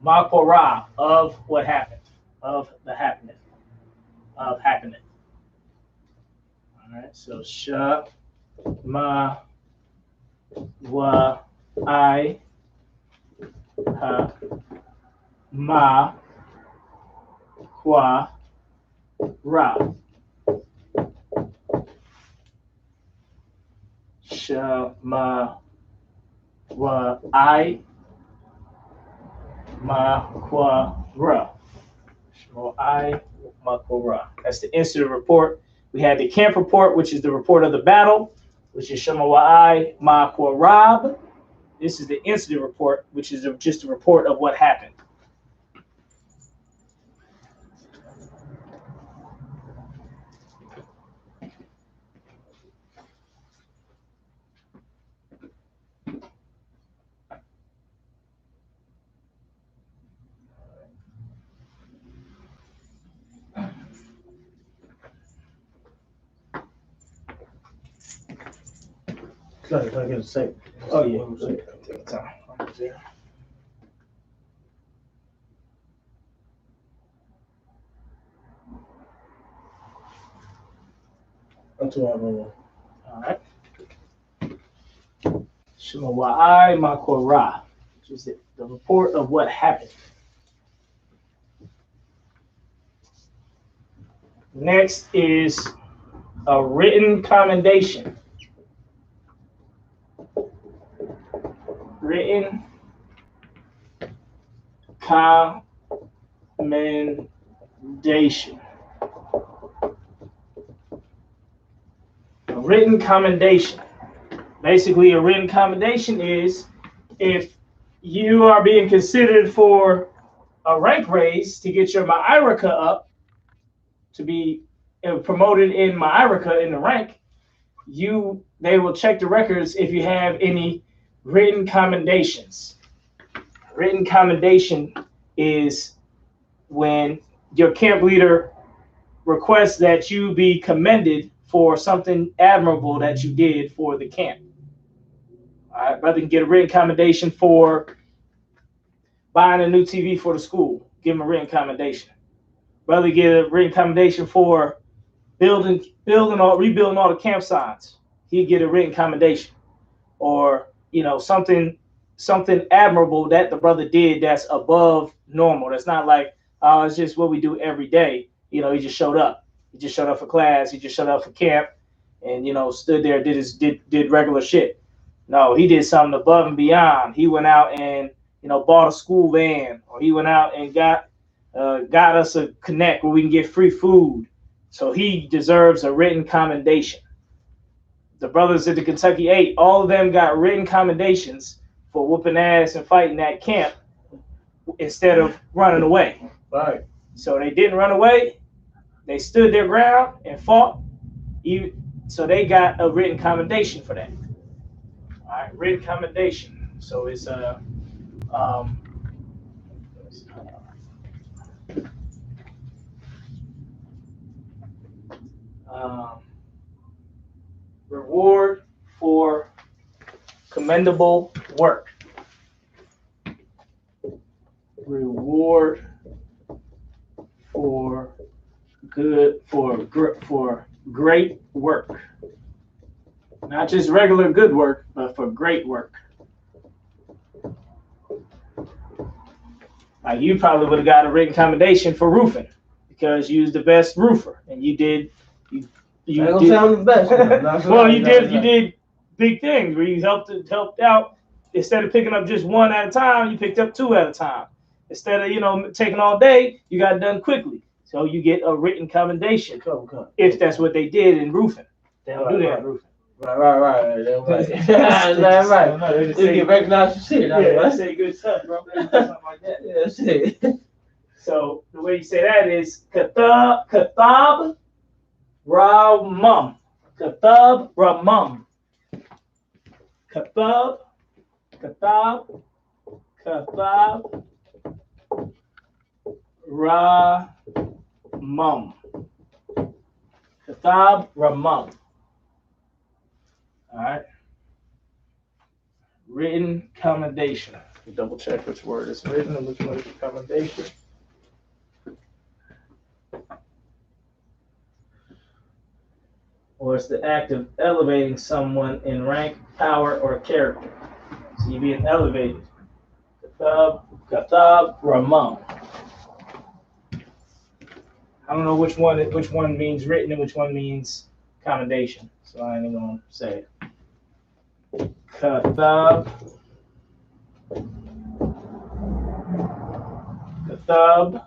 [SPEAKER 2] Makorah, of what happened, of the happening, of happening. All right, so Shema Wa'ai, ha, ma, kwa, ra. Shema Wa'ai, ma, kwa, ra. Shema Makorah. That's the incident report. We had the camp report, which is the report of the battle, which is Shema Wa'ai Makorab. This is the incident report, which is just a report of what happened.
[SPEAKER 1] Can I get a second?
[SPEAKER 2] Oh, yeah. Take your time.
[SPEAKER 1] I'm too hard on
[SPEAKER 2] All right. Shema Wa'ai Makorah, which is the report of what happened. Next is a written commendation. Written commendation. A written commendation. Basically, a written commendation is if you are being considered for a rank raise to get your Ma'iraka up, to be promoted in Ma'iraka in the rank, they will check the records if you have any written commendations. Written commendation is when your camp leader requests that you be commended for something admirable that you did for the camp. All right, brother can get a written commendation for buying a new TV for the school. Give him a written commendation. Brother get a written commendation for rebuilding all the camp signs. He'd get a written commendation. Or, something admirable that the brother did that's above normal. That's not like, oh, it's just what we do every day. He just showed up. He just showed up for class. He just showed up for camp and, stood there, did regular shit. No, he did something above and beyond. He went out and, bought a school van, or he went out and got us a connect where we can get free food. So he deserves a written commendation. The brothers at the Kentucky 8, all of them got written commendations for whooping ass and fighting that camp instead of running away.
[SPEAKER 1] Right.
[SPEAKER 2] So they didn't run away. They stood their ground and fought. So they got a written commendation for that. All right, written commendation. So it's reward for commendable work. Reward for great work. Not just regular good work, but for great work. Like you probably would have got a written commendation for roofing because you was the best roofer, and you did. You
[SPEAKER 1] I don't sound the best.
[SPEAKER 2] Well, you did big things where you helped out. Instead of picking up just one at a time, you picked up two at a time. Instead of taking all day, you got it done quickly. So you get a written commendation if that's what they did in roofing. They don't do that in roofing.
[SPEAKER 1] Right. That's right. You get recognized for shit.
[SPEAKER 2] Yeah, they say good stuff, bro. Something like that.
[SPEAKER 1] Yeah, shit.
[SPEAKER 2] So the way you say that is kathab ramum. Kathab ramum. Kathab ramum. Kathab ramum. All right. Written commendation. Double check which word is written and which one is commendation. Or it's the act of elevating someone in rank, power, or character. So you're being elevated. Katab, Ramam. I don't know which one means written and which one means commendation. So I ain't even gonna say it. Katab. Katab.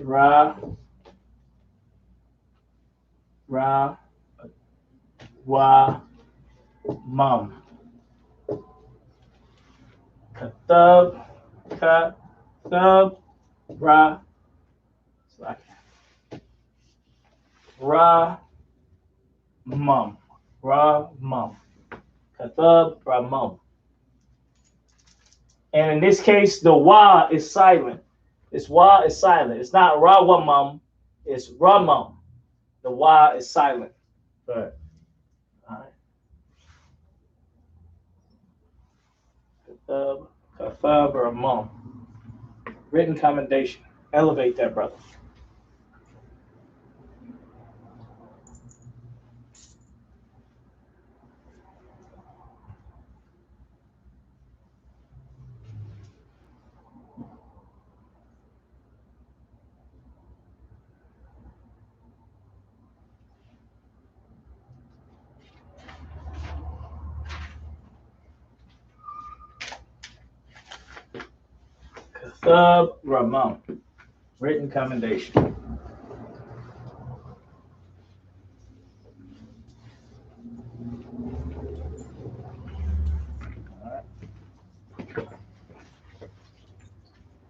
[SPEAKER 2] Ra. Wa. Mum. Katab. Katab. Ra. Ra. Mum. Ra. Mum. Katab. Ra. Mum. And in this case, the wa is silent. This wa is silent. It's not ra wa mum. It's ra mum. The wa is silent.
[SPEAKER 1] Right.
[SPEAKER 2] All right. Kathab or mum. Written commendation. Elevate that, brother. Kathab Ramam. Written commendation.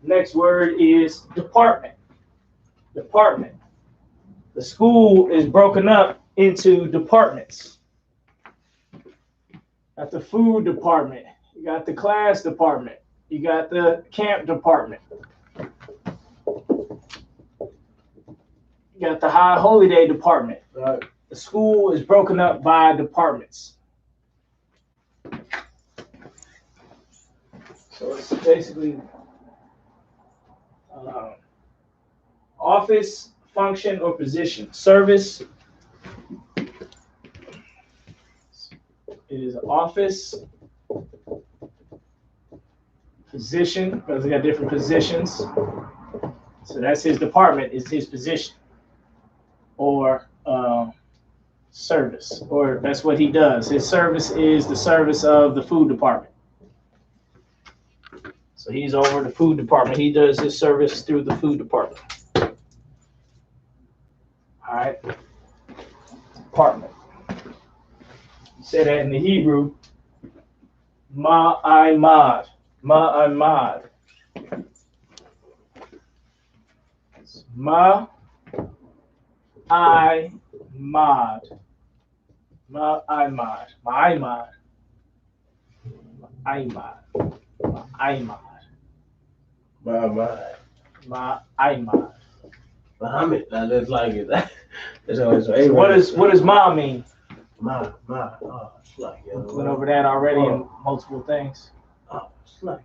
[SPEAKER 2] Next word is department. Department. The school is broken up into departments. Got the food department. You got the class department. You got the camp department. You got the high holy day department.
[SPEAKER 1] Right.
[SPEAKER 2] The school is broken up by departments. So it's basically office, function, or position. Service. It is office, position, because they got different positions. So that's his department, is his position. Or service, or that's what he does. His service is the service of the food department. So he's over the food department. He does his service through the food department. All right. Department. You say that in the Hebrew. Ma'imad. Ma'imad. Ma'imad. Ma'imad. Ma'imad. Ma'imad. Ma'imad. Ma'imad.
[SPEAKER 1] Muhammad. That's like it. That's always
[SPEAKER 2] So what does ma mean?
[SPEAKER 1] Ma. Oh, it's like it.
[SPEAKER 2] We went over that already in multiple things.
[SPEAKER 1] Oh, it's like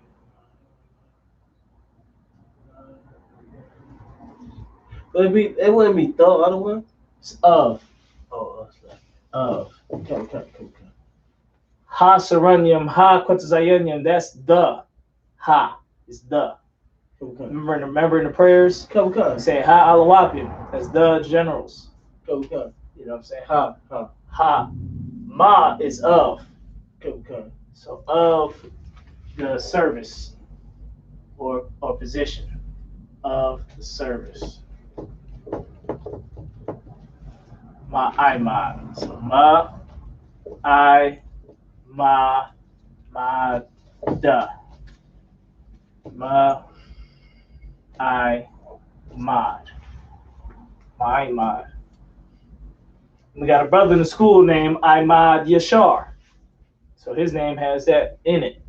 [SPEAKER 1] it. It wouldn't be the other one.
[SPEAKER 2] It's of.
[SPEAKER 1] Oh, it's like
[SPEAKER 2] Of.
[SPEAKER 1] Come.
[SPEAKER 2] Ha saranyam, ha kwatazayanyam, that's the. Ha is the.
[SPEAKER 1] Come.
[SPEAKER 2] Remember in the prayers?
[SPEAKER 1] Come.
[SPEAKER 2] You say ha alawapim, that's the generals.
[SPEAKER 1] Come.
[SPEAKER 2] You know what I'm saying?
[SPEAKER 1] Ha.
[SPEAKER 2] Ha. Ma is of.
[SPEAKER 1] Come.
[SPEAKER 2] So of the service or position of the service. Ma. So ma, da. Ma'imad. We got a brother in the school named Imad Yashar. So his name has that in it.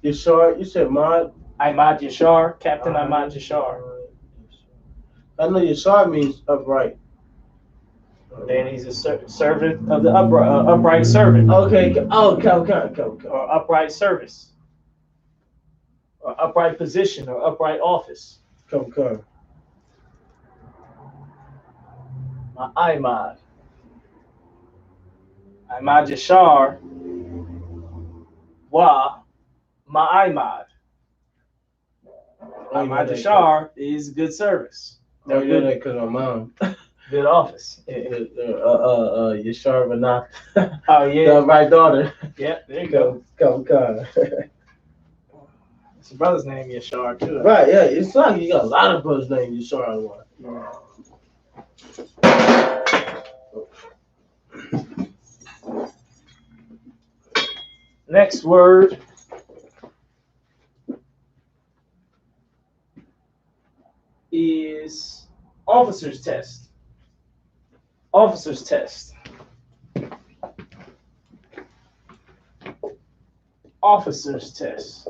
[SPEAKER 1] Yashar, you said Mad?
[SPEAKER 2] Imad Yashar, Captain Imad Yashar.
[SPEAKER 1] I know Yashar means upright.
[SPEAKER 2] Then he's a servant of the upright servant.
[SPEAKER 1] Okay. Oh, come.
[SPEAKER 2] Or upright service. Or upright position or upright office.
[SPEAKER 1] Come.
[SPEAKER 2] My Imad. Imad Yashar. Wa. My Imad. Imad Yashar is good service.
[SPEAKER 1] Oh, yeah, that because my mom.
[SPEAKER 2] Good office.
[SPEAKER 1] Yashar Vanat.
[SPEAKER 2] Oh, yeah.
[SPEAKER 1] My daughter.
[SPEAKER 2] Yeah, there you go.
[SPEAKER 1] Come.
[SPEAKER 2] It's a brother's name, Yashar, too.
[SPEAKER 1] Right, yeah. It's like you got a lot of brothers named Yashar.
[SPEAKER 2] Next word is officer's test. Officer's test. Officer's test.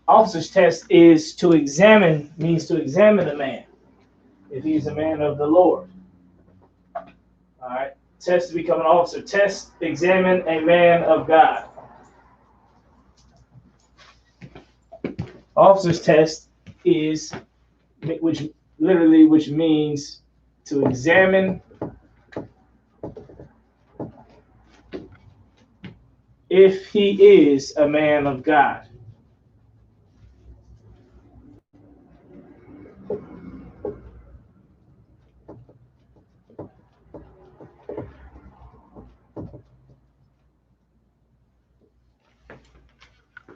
[SPEAKER 2] Officer's test is to examine, means to examine a man, if he's a man of the Lord. All right. Test to become an officer. Test, examine a man of God. Officer's test is, which means to examine if he is a man of God.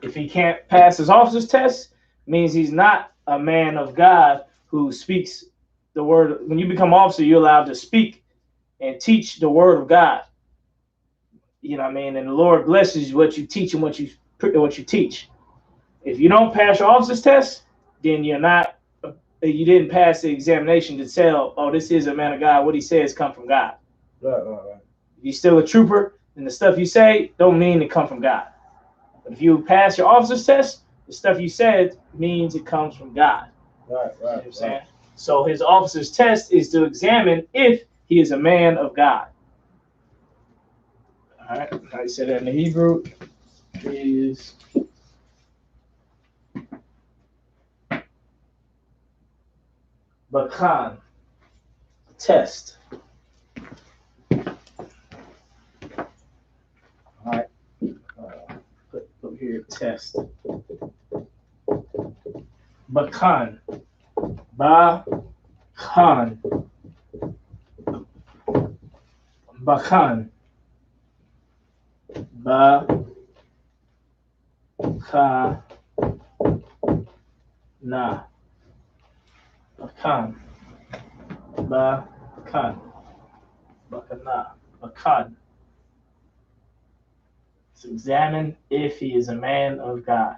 [SPEAKER 2] If he can't pass his officer's test, means he's not a man of God who speaks the word. When you become officer, you're allowed to speak and teach the word of God. You know what I mean? And the Lord blesses what you teach and what you teach. If you don't pass your officer's test, then you didn't pass the examination to tell, oh, this is a man of God. What he says come from God.
[SPEAKER 1] Right.
[SPEAKER 2] If you're still a trooper, then the stuff you say don't mean to come from God. But if you pass your officer's test, the stuff you said means it comes from God.
[SPEAKER 1] Right.
[SPEAKER 2] You know what I'm saying? So his officer's test is to examine if he is a man of God. All right. I said that in the Hebrew is Bakan. Test. All right. Put here test. Bakan. Bakan. Bakan. Bakana. Bakan. Bakan. Bakana. Bakan. To examine if he is a man of God.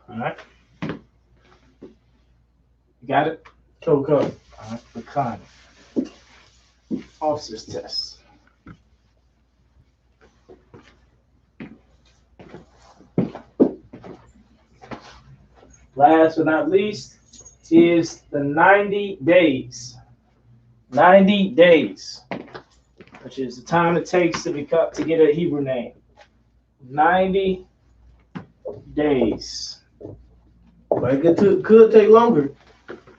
[SPEAKER 2] All right. You got it?
[SPEAKER 1] Come.
[SPEAKER 2] All right. Bakan. Officer's test. Last but not least is the 90 days. 90 days, which is the time it takes to get a Hebrew name. 90 days.
[SPEAKER 1] But it could take longer.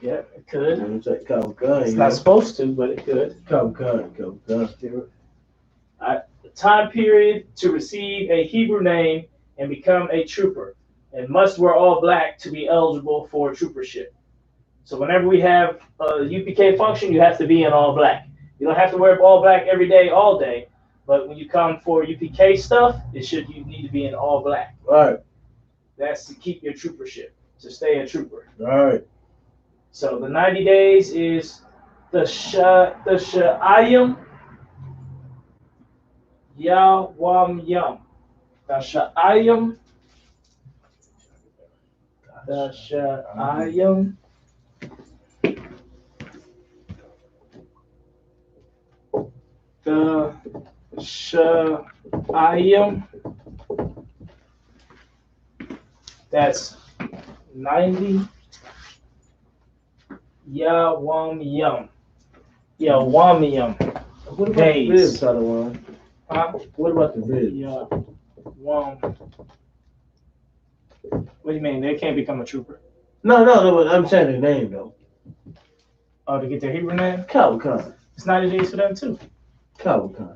[SPEAKER 2] Yeah, it could. It's
[SPEAKER 1] Not
[SPEAKER 2] not supposed to, but it could.
[SPEAKER 1] Come.
[SPEAKER 2] The time period to receive a Hebrew name and become a trooper, and must wear all black to be eligible for troopership. So whenever we have a UPK function, you have to be in all black. You don't have to wear all black every day, all day. But when you come for UPK stuff, you need to be in all black.
[SPEAKER 1] Right.
[SPEAKER 2] That's to keep your troopership, to stay a trooper.
[SPEAKER 1] Right.
[SPEAKER 2] So the 90 days is the Sha'ayim Yawam Yum. The Sha'ayim. The Sha'ayim The Sha'ayim, that's 90. Yawamiyam. Yawamiyam.
[SPEAKER 1] What about
[SPEAKER 2] Days.
[SPEAKER 1] the rib, Shalawan?
[SPEAKER 2] Huh?
[SPEAKER 1] What about the rib?
[SPEAKER 2] What do you mean? They can't become a trooper.
[SPEAKER 1] No, I'm saying the name though.
[SPEAKER 2] Oh, to get their Hebrew name?
[SPEAKER 1] Calvin.
[SPEAKER 2] It's 90 days for them too.
[SPEAKER 1] Calvin.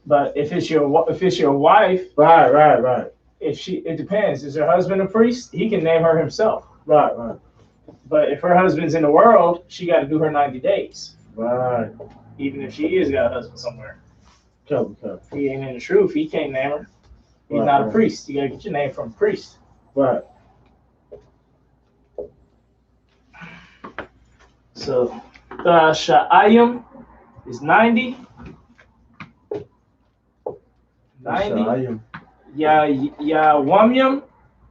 [SPEAKER 2] But if it's your wife,
[SPEAKER 1] Right.
[SPEAKER 2] it depends. Is her husband a priest? He can name her himself.
[SPEAKER 1] Right.
[SPEAKER 2] But if her husband's in the world, she got to do her 90 days.
[SPEAKER 1] Right.
[SPEAKER 2] Even if she is got a husband somewhere.
[SPEAKER 1] Calvin.
[SPEAKER 2] If he ain't in the truth, he can't name her. He's
[SPEAKER 1] Right,
[SPEAKER 2] not a
[SPEAKER 1] right.
[SPEAKER 2] priest. You got to get your name from a priest.
[SPEAKER 1] Right.
[SPEAKER 2] So the Sha'ayim is 90. 90.
[SPEAKER 1] Sha'ayim.
[SPEAKER 2] Yawamyam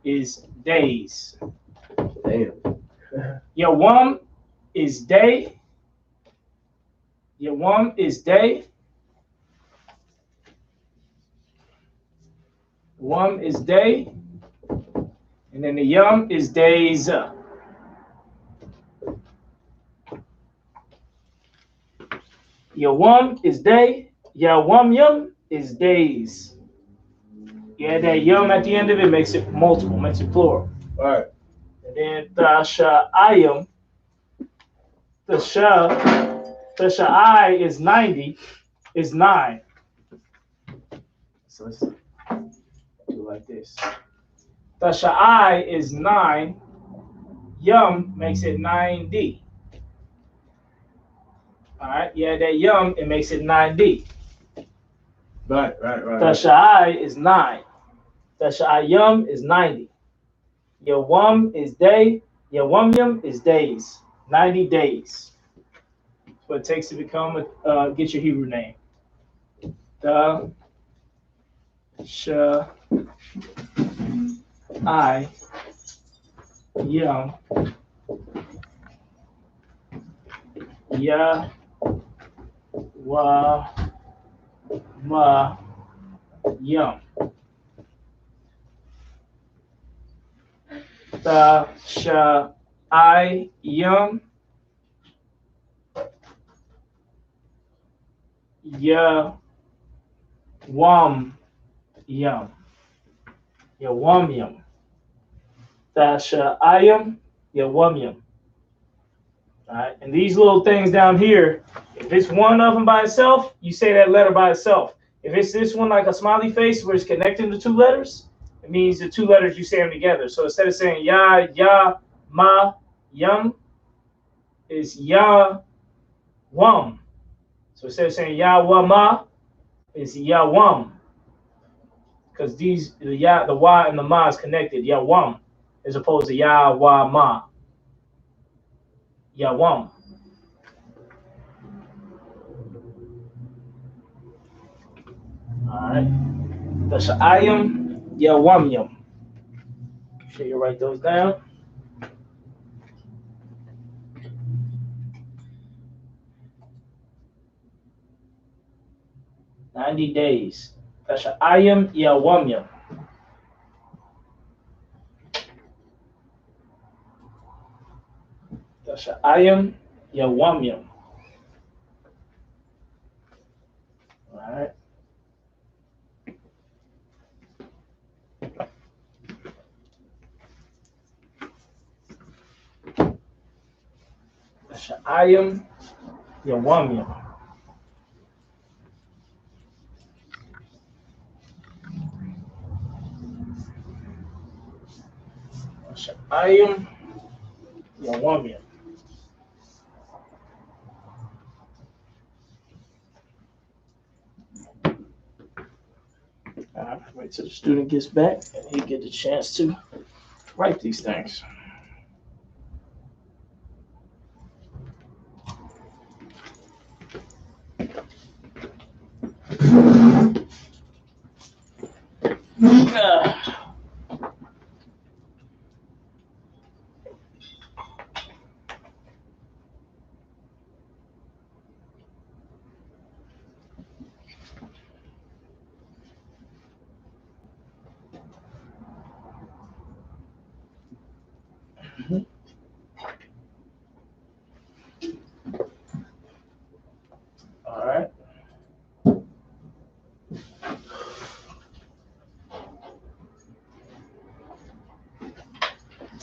[SPEAKER 2] is days.
[SPEAKER 1] Damn.
[SPEAKER 2] Yawam is day. Yawam is day. Wam is day. And then the yum is days. Yawam is day. Yawamyam is days. Yeah, that yum at the end of it makes it multiple, makes it plural.
[SPEAKER 1] All right.
[SPEAKER 2] And then the Sha'ayim, the Sha'ai is 90, is 9. So let's do it like this. The Sha'ai is 9. Yum makes it 9D. All right, yeah, that yum, it makes it 9D.
[SPEAKER 1] Right.
[SPEAKER 2] The Sha'ai is 9. The Sha'ayum is 90. Yawam is day. Yawamyam is days. 90 days. That's what it takes to become get your Hebrew name. The Sha'ayum. Ya wa ma yum. The Sha'ayum. Ya wam yum. Ya wam yum. The Sha'ayum. Ya wam yum. All right, and these little things down here, if it's one of them by itself, you say that letter by itself. If it's this one like a smiley face where it's connecting the 2 letters, it means the 2 letters you say them together. So instead of saying ya, ma, yum, it's ya, wum. So instead of saying ya, wa, ma, it's ya, wum. Because the ya, the wa, and the ma is connected, ya, wum, as opposed to ya, wa, ma, ya, wum. All right. The Sha'ayim, Yawamyam. So you write those down. "90 days. The Sha'ayim, Yawamyam. The Sha'ayim, Yawamyam. All right. The Sha'ayim, Yawamyam. The Sha'ayim, Yawamyam. All right. Wait till the student gets back and he get the chance to write these things.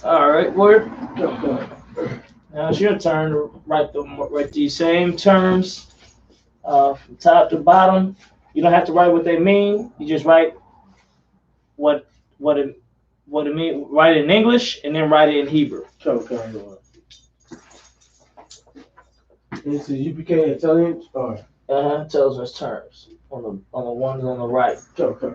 [SPEAKER 2] All right, word.
[SPEAKER 1] Okay.
[SPEAKER 2] Now it's your turn to write these same terms from top to bottom. You don't have to write what they mean. You just write what what it what it mean. Write it in English and then write it in Hebrew.
[SPEAKER 1] Okay. This is UPK intelligence or
[SPEAKER 2] Intelligence terms on the ones on the right.
[SPEAKER 1] okay.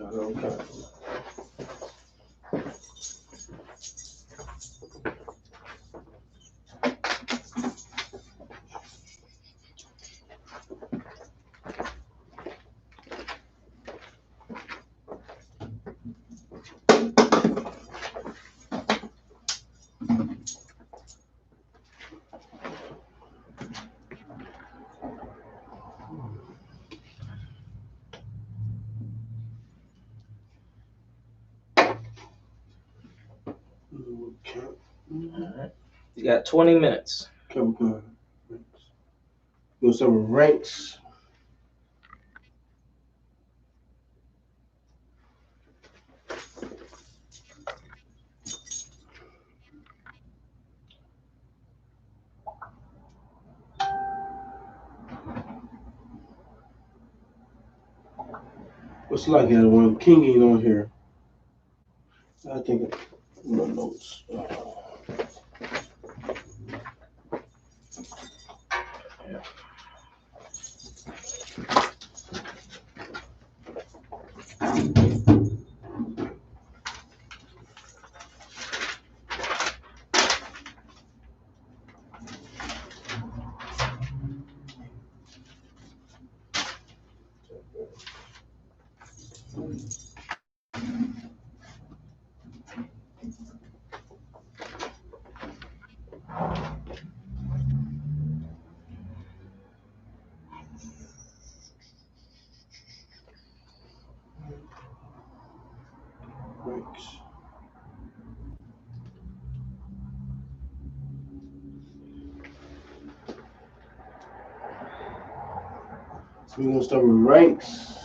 [SPEAKER 1] Okay. Okay.
[SPEAKER 2] All right. You got 20 minutes.
[SPEAKER 1] Okay. Go start with ranks. What's like that one? King ain't on here. I think my notes. Ranks. So we're gonna start with ranks.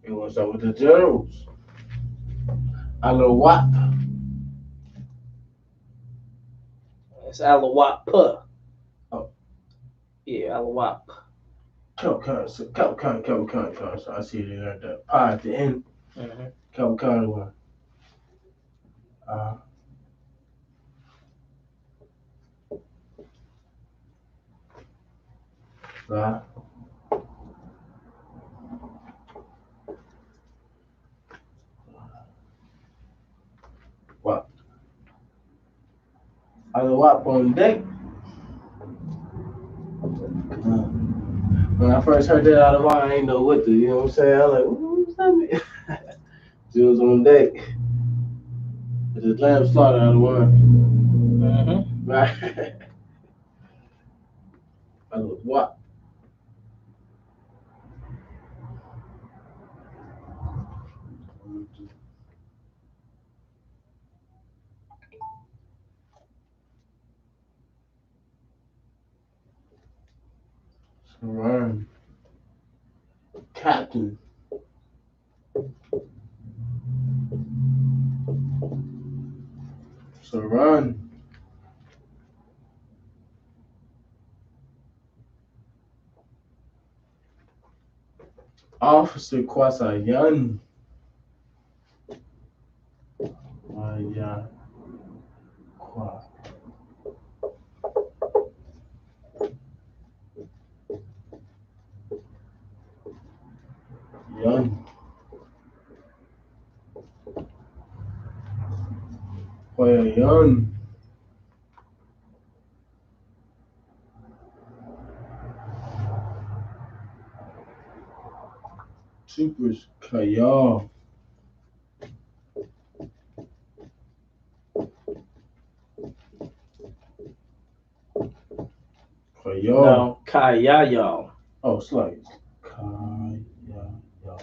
[SPEAKER 1] We're gonna start with the generals. I.S.U.P.K.
[SPEAKER 2] It's I.S.U.P.K.
[SPEAKER 1] Oh.
[SPEAKER 2] Yeah, I.S.U.P.K.
[SPEAKER 1] So I see they got the pie at the end. One. Right. What? I.S.U.P.K. on deck. When I first heard that out of mine, I ain't know what to, you know what I'm saying? I was like, what's that mean? She was on deck. It's a lamb slaughter out of wine. Right. I was what? Run. Captain. So run. Officer Kwasayan. Yeah. Kwa. Yan. Kwayayan. Supers Kaya. yo.
[SPEAKER 2] No, Kayayo.
[SPEAKER 1] Oh, it's like Kaya yo.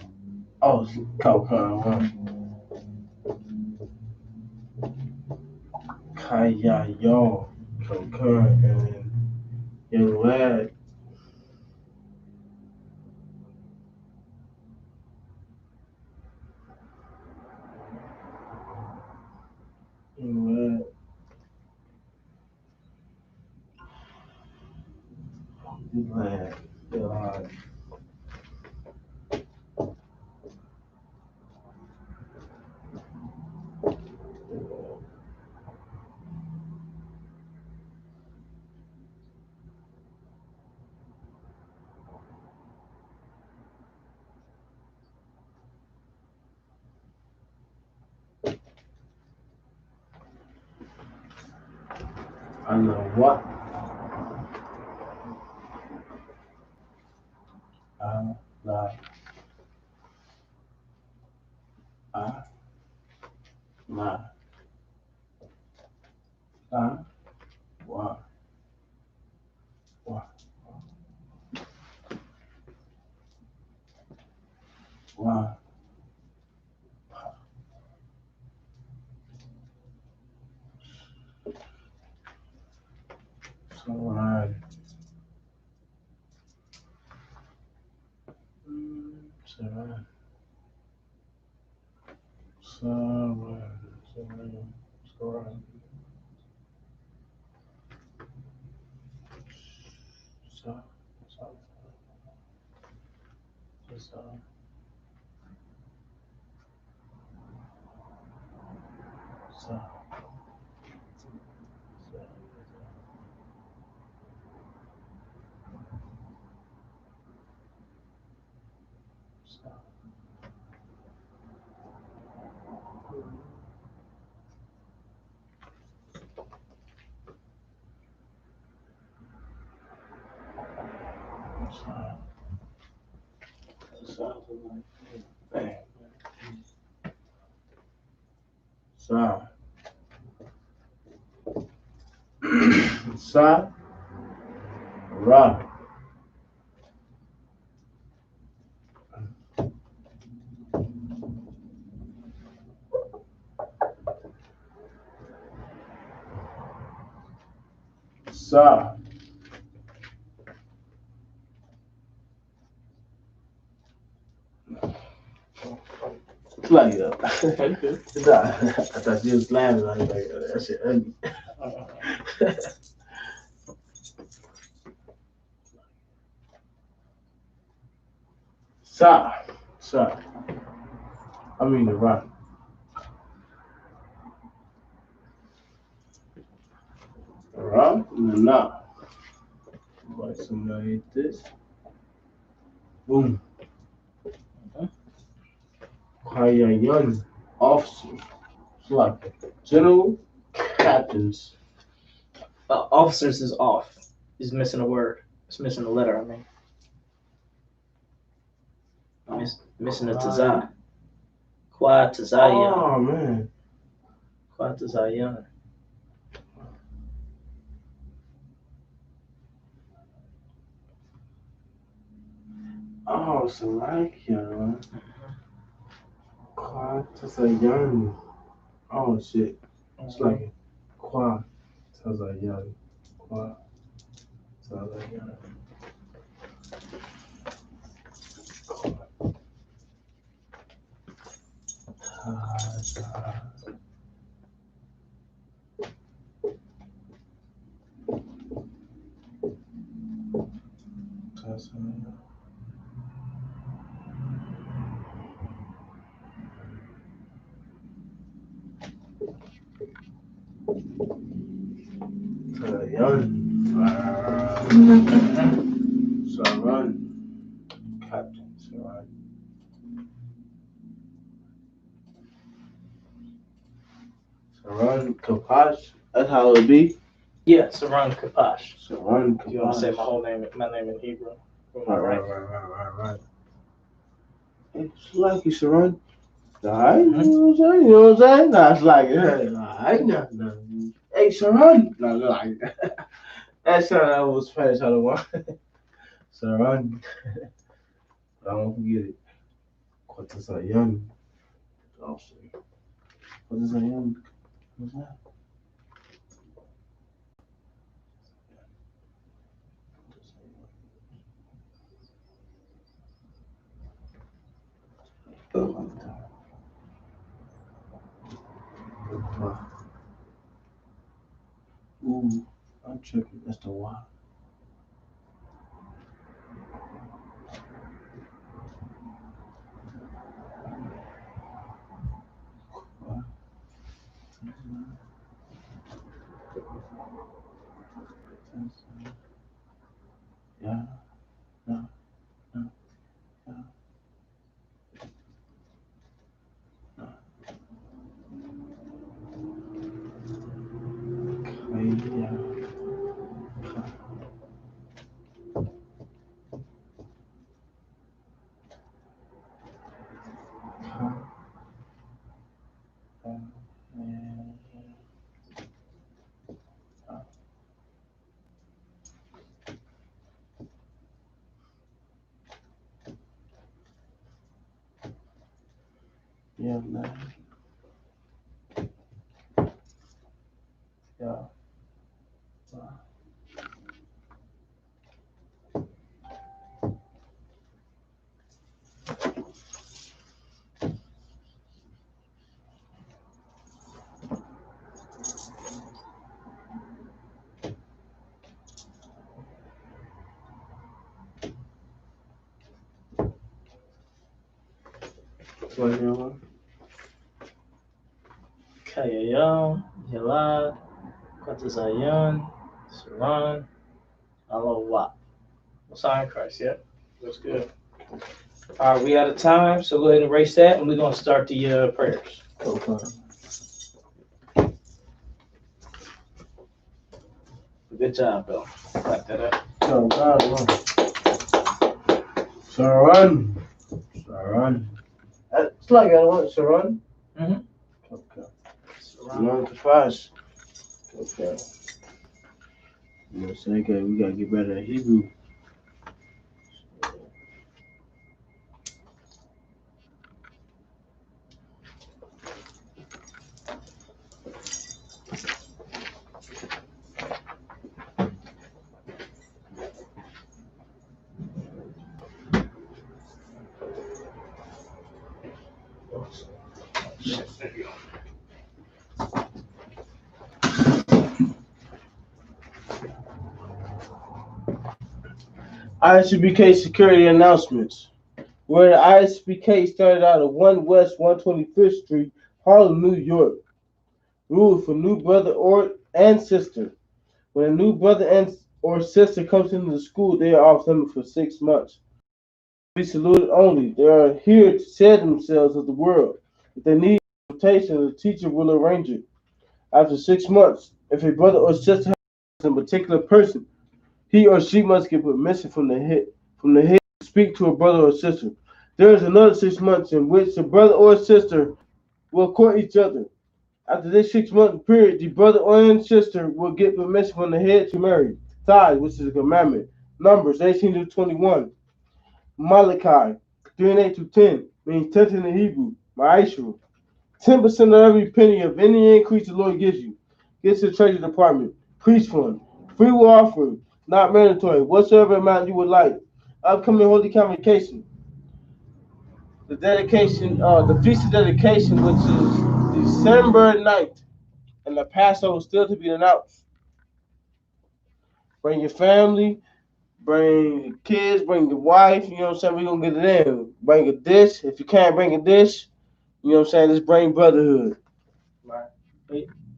[SPEAKER 1] Oh, it's Kaya Kaya yo. Concurrent and young lad. Young lad. Young lad. God. I know what. La. La. La. Wa. Wa. Wa. Saran. Saran. Saran. Saran. Saran. Sa. Sa. Sa. Sa. Sa. Sa. Ra. Sa. Plug it up. I thought you was laughing. I was like, that shit ugly. Sa. Sa. I mean the rock. Rock and the knock. Like somebody hit this. Boom. Kaya young officer. It's like general captains.
[SPEAKER 2] Officers is off. He's missing a word. It's missing a letter, I mean. Missing a tazah. Kwa tazayan.
[SPEAKER 1] Oh man.
[SPEAKER 2] Kwa tazayan.
[SPEAKER 1] Oh, it's like yeah. Qua tazayan. Oh shit. It's like qua tazayan. Qua tazayan. Saran. Captain Saran. Saran Kapash. That's how it would be.
[SPEAKER 2] Yeah, Saran Kapash.
[SPEAKER 1] Saran Kapash.
[SPEAKER 2] You want to say my name in Hebrew?
[SPEAKER 1] Right. It's like you, Saran. Alright, you know what I'm saying? Nah, it's like, hey, alright, no. Hey, Saran. No, like, That's how I was Spanish out of one. Saran. I don't forget it. ¿Cuántos años? Oh, sorry. ¿Cuántos años? What's that? Ooh, I'm tripping. That's the Y. Yeah, no, no, no, no. Yeah, man. Yeah.
[SPEAKER 2] Kayayon, Yalad, Kwatazayan, Saran, Alawat. What's on Christ? Yep. That's good. All right, we out of time, so go ahead and erase that, and we're going to start the prayers.
[SPEAKER 1] Okay.
[SPEAKER 2] Good job, Bill. Back that up.
[SPEAKER 1] So, Saran. Saran. It's like I want Saran.
[SPEAKER 2] Mm-hmm.
[SPEAKER 1] Okay.
[SPEAKER 2] Saran.
[SPEAKER 1] Learn to fast. Okay. You know what I'm saying? Okay, we gotta get better at Hebrew. ISUPK security announcements. Where the ISUPK started out at 1 West 125th Street, Harlem, New York. Rules for new brother or and sister. When a new brother and or sister comes into the school, they are off limits for 6 months. Be saluted only. They are here to share themselves with the world. If they need invitation, the teacher will arrange it. After 6 months, if a brother or sister has a particular person, he or she must get permission from the head to speak to a brother or sister. There is another 6 months in which the brother or sister will court each other. After this 6 month period, the brother or sister will get permission from the head to marry. Tithe, which is a commandment. Numbers 18 to 21. Malachi 3 and 8 to 10 means 10th in the Hebrew. Ma'asher. 10% of every penny of any increase the Lord gives you. Get to the Treasury Department. Priest fund. Free will offering. Not mandatory. Whatsoever amount you would like. Upcoming Holy Convocation. The dedication, the Feast of Dedication, which is December 9th. And the Passover still to be announced. Bring your family. Bring your kids. Bring your wife. You know what I'm saying? We're going to get it in. Bring a dish. If you can't bring a dish, you know what I'm saying? Let's bring brotherhood.
[SPEAKER 2] Right.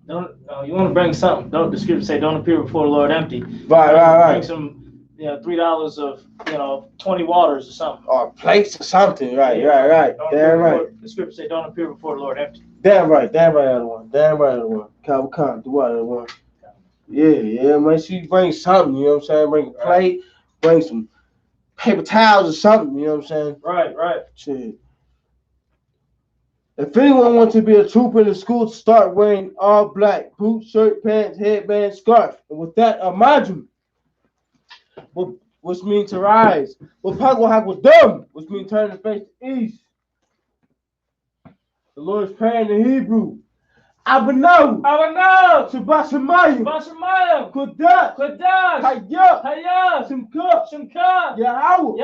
[SPEAKER 2] Don't you want to bring something? Don't the scripture say don't appear before the Lord empty?
[SPEAKER 1] Right.
[SPEAKER 2] Bring some, $3 of 20 waters or something.
[SPEAKER 1] Or plates or something. Right.
[SPEAKER 2] Damn right. The scripture say don't appear before the Lord empty.
[SPEAKER 1] Damn right, other one. Come, do what other one. Yeah, man. She bring something, you know what I'm saying? Bring a plate, bring some paper towels or something, you know what I'm saying?
[SPEAKER 2] Right.
[SPEAKER 1] Shit. If anyone wants to be a trooper in the school, start wearing all black boots, shirt, pants, headband, scarf. And with that, a module. which means to rise. Wapagwahak was dumb, which means turn to face the east. The Lord is praying in Hebrew. Abanaw, Shabashamayim, Kodash, Hayah, Shimka, Yahweh,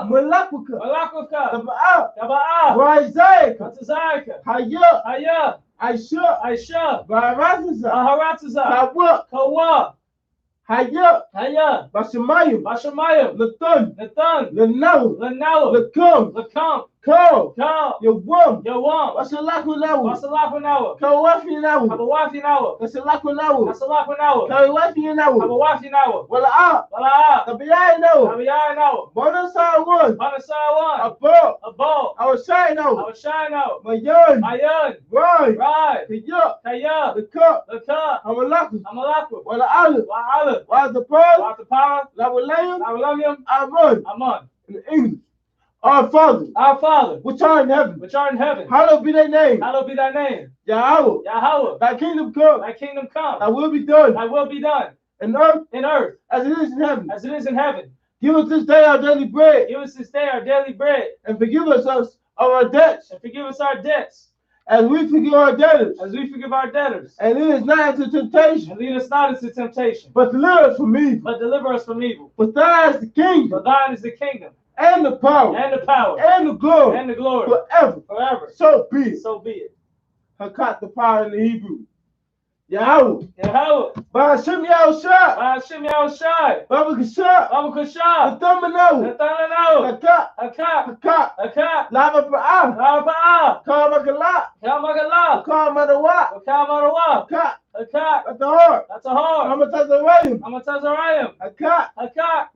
[SPEAKER 1] Malakuka, Taba'ah, Isaiah, Hayah, I.S.U.P.K, Barracks, Kawa, Hayah, Bashamayim, Lathan, Lenaw, Lakam, Ko, Yawam, Wasalakunawa, Kawafinawa, Wasalakunawa, Kawafinawa, Wala'ah, Tabiyainawa, Bonasawan, Abba, Awashinawa, Mayan, Rai, Kaya, the cup, Amalaku, Wala'ala, Wazapar, Lawalayim, Amun. In English. Our Father, which art in heaven, hallowed be thy name. Yahweh, thy kingdom come. Thy will be done. In earth, as it is in heaven. Give us this day our daily bread. And forgive us of our debts. As we forgive our debtors. And lead us not into temptation. But deliver us from evil. For thine is the kingdom. And the power. And the glory. Forever. So be it. Hakat, the power in the Hebrew. Yahweh. Ba'ashem Yahushai. Babakashah. Natamanahu. Hakat. Lava Ba'ah. Karmakalah. Karmanawa. Hakat. That's a heart. Hamatazarayim. Hakat.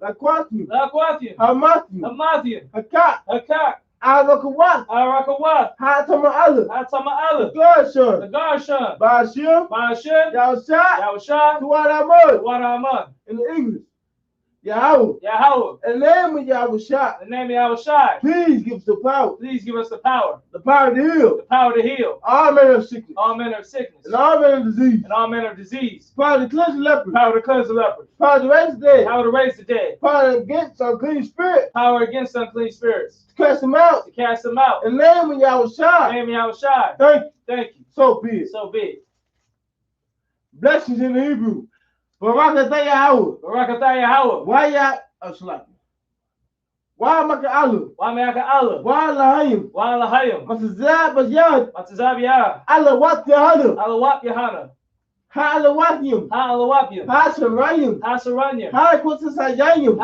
[SPEAKER 1] Lakwathium. Hamathium. Hakat. Arakawat. Hatama'ala. The Garshon. Ba'ashem. Yahushai. Tuwadaman. In English. Yahweh. In the name of Yahushai. Please give us the power. The power to heal. All manner of sickness. And all manner of disease. Power to cleanse the lepers. Power to raise the dead. Power against unclean spirits. To cast them out. In the name of Yahushai. Thank you. So be it. Blessings in the Hebrew. Barakatah Yahweh. Why Maka'alu? Why Lahayim? Matazab Yad. Alawat Yahana. Ha'alawatiyum. Ha'asharayim. Ha'akwasasayayim.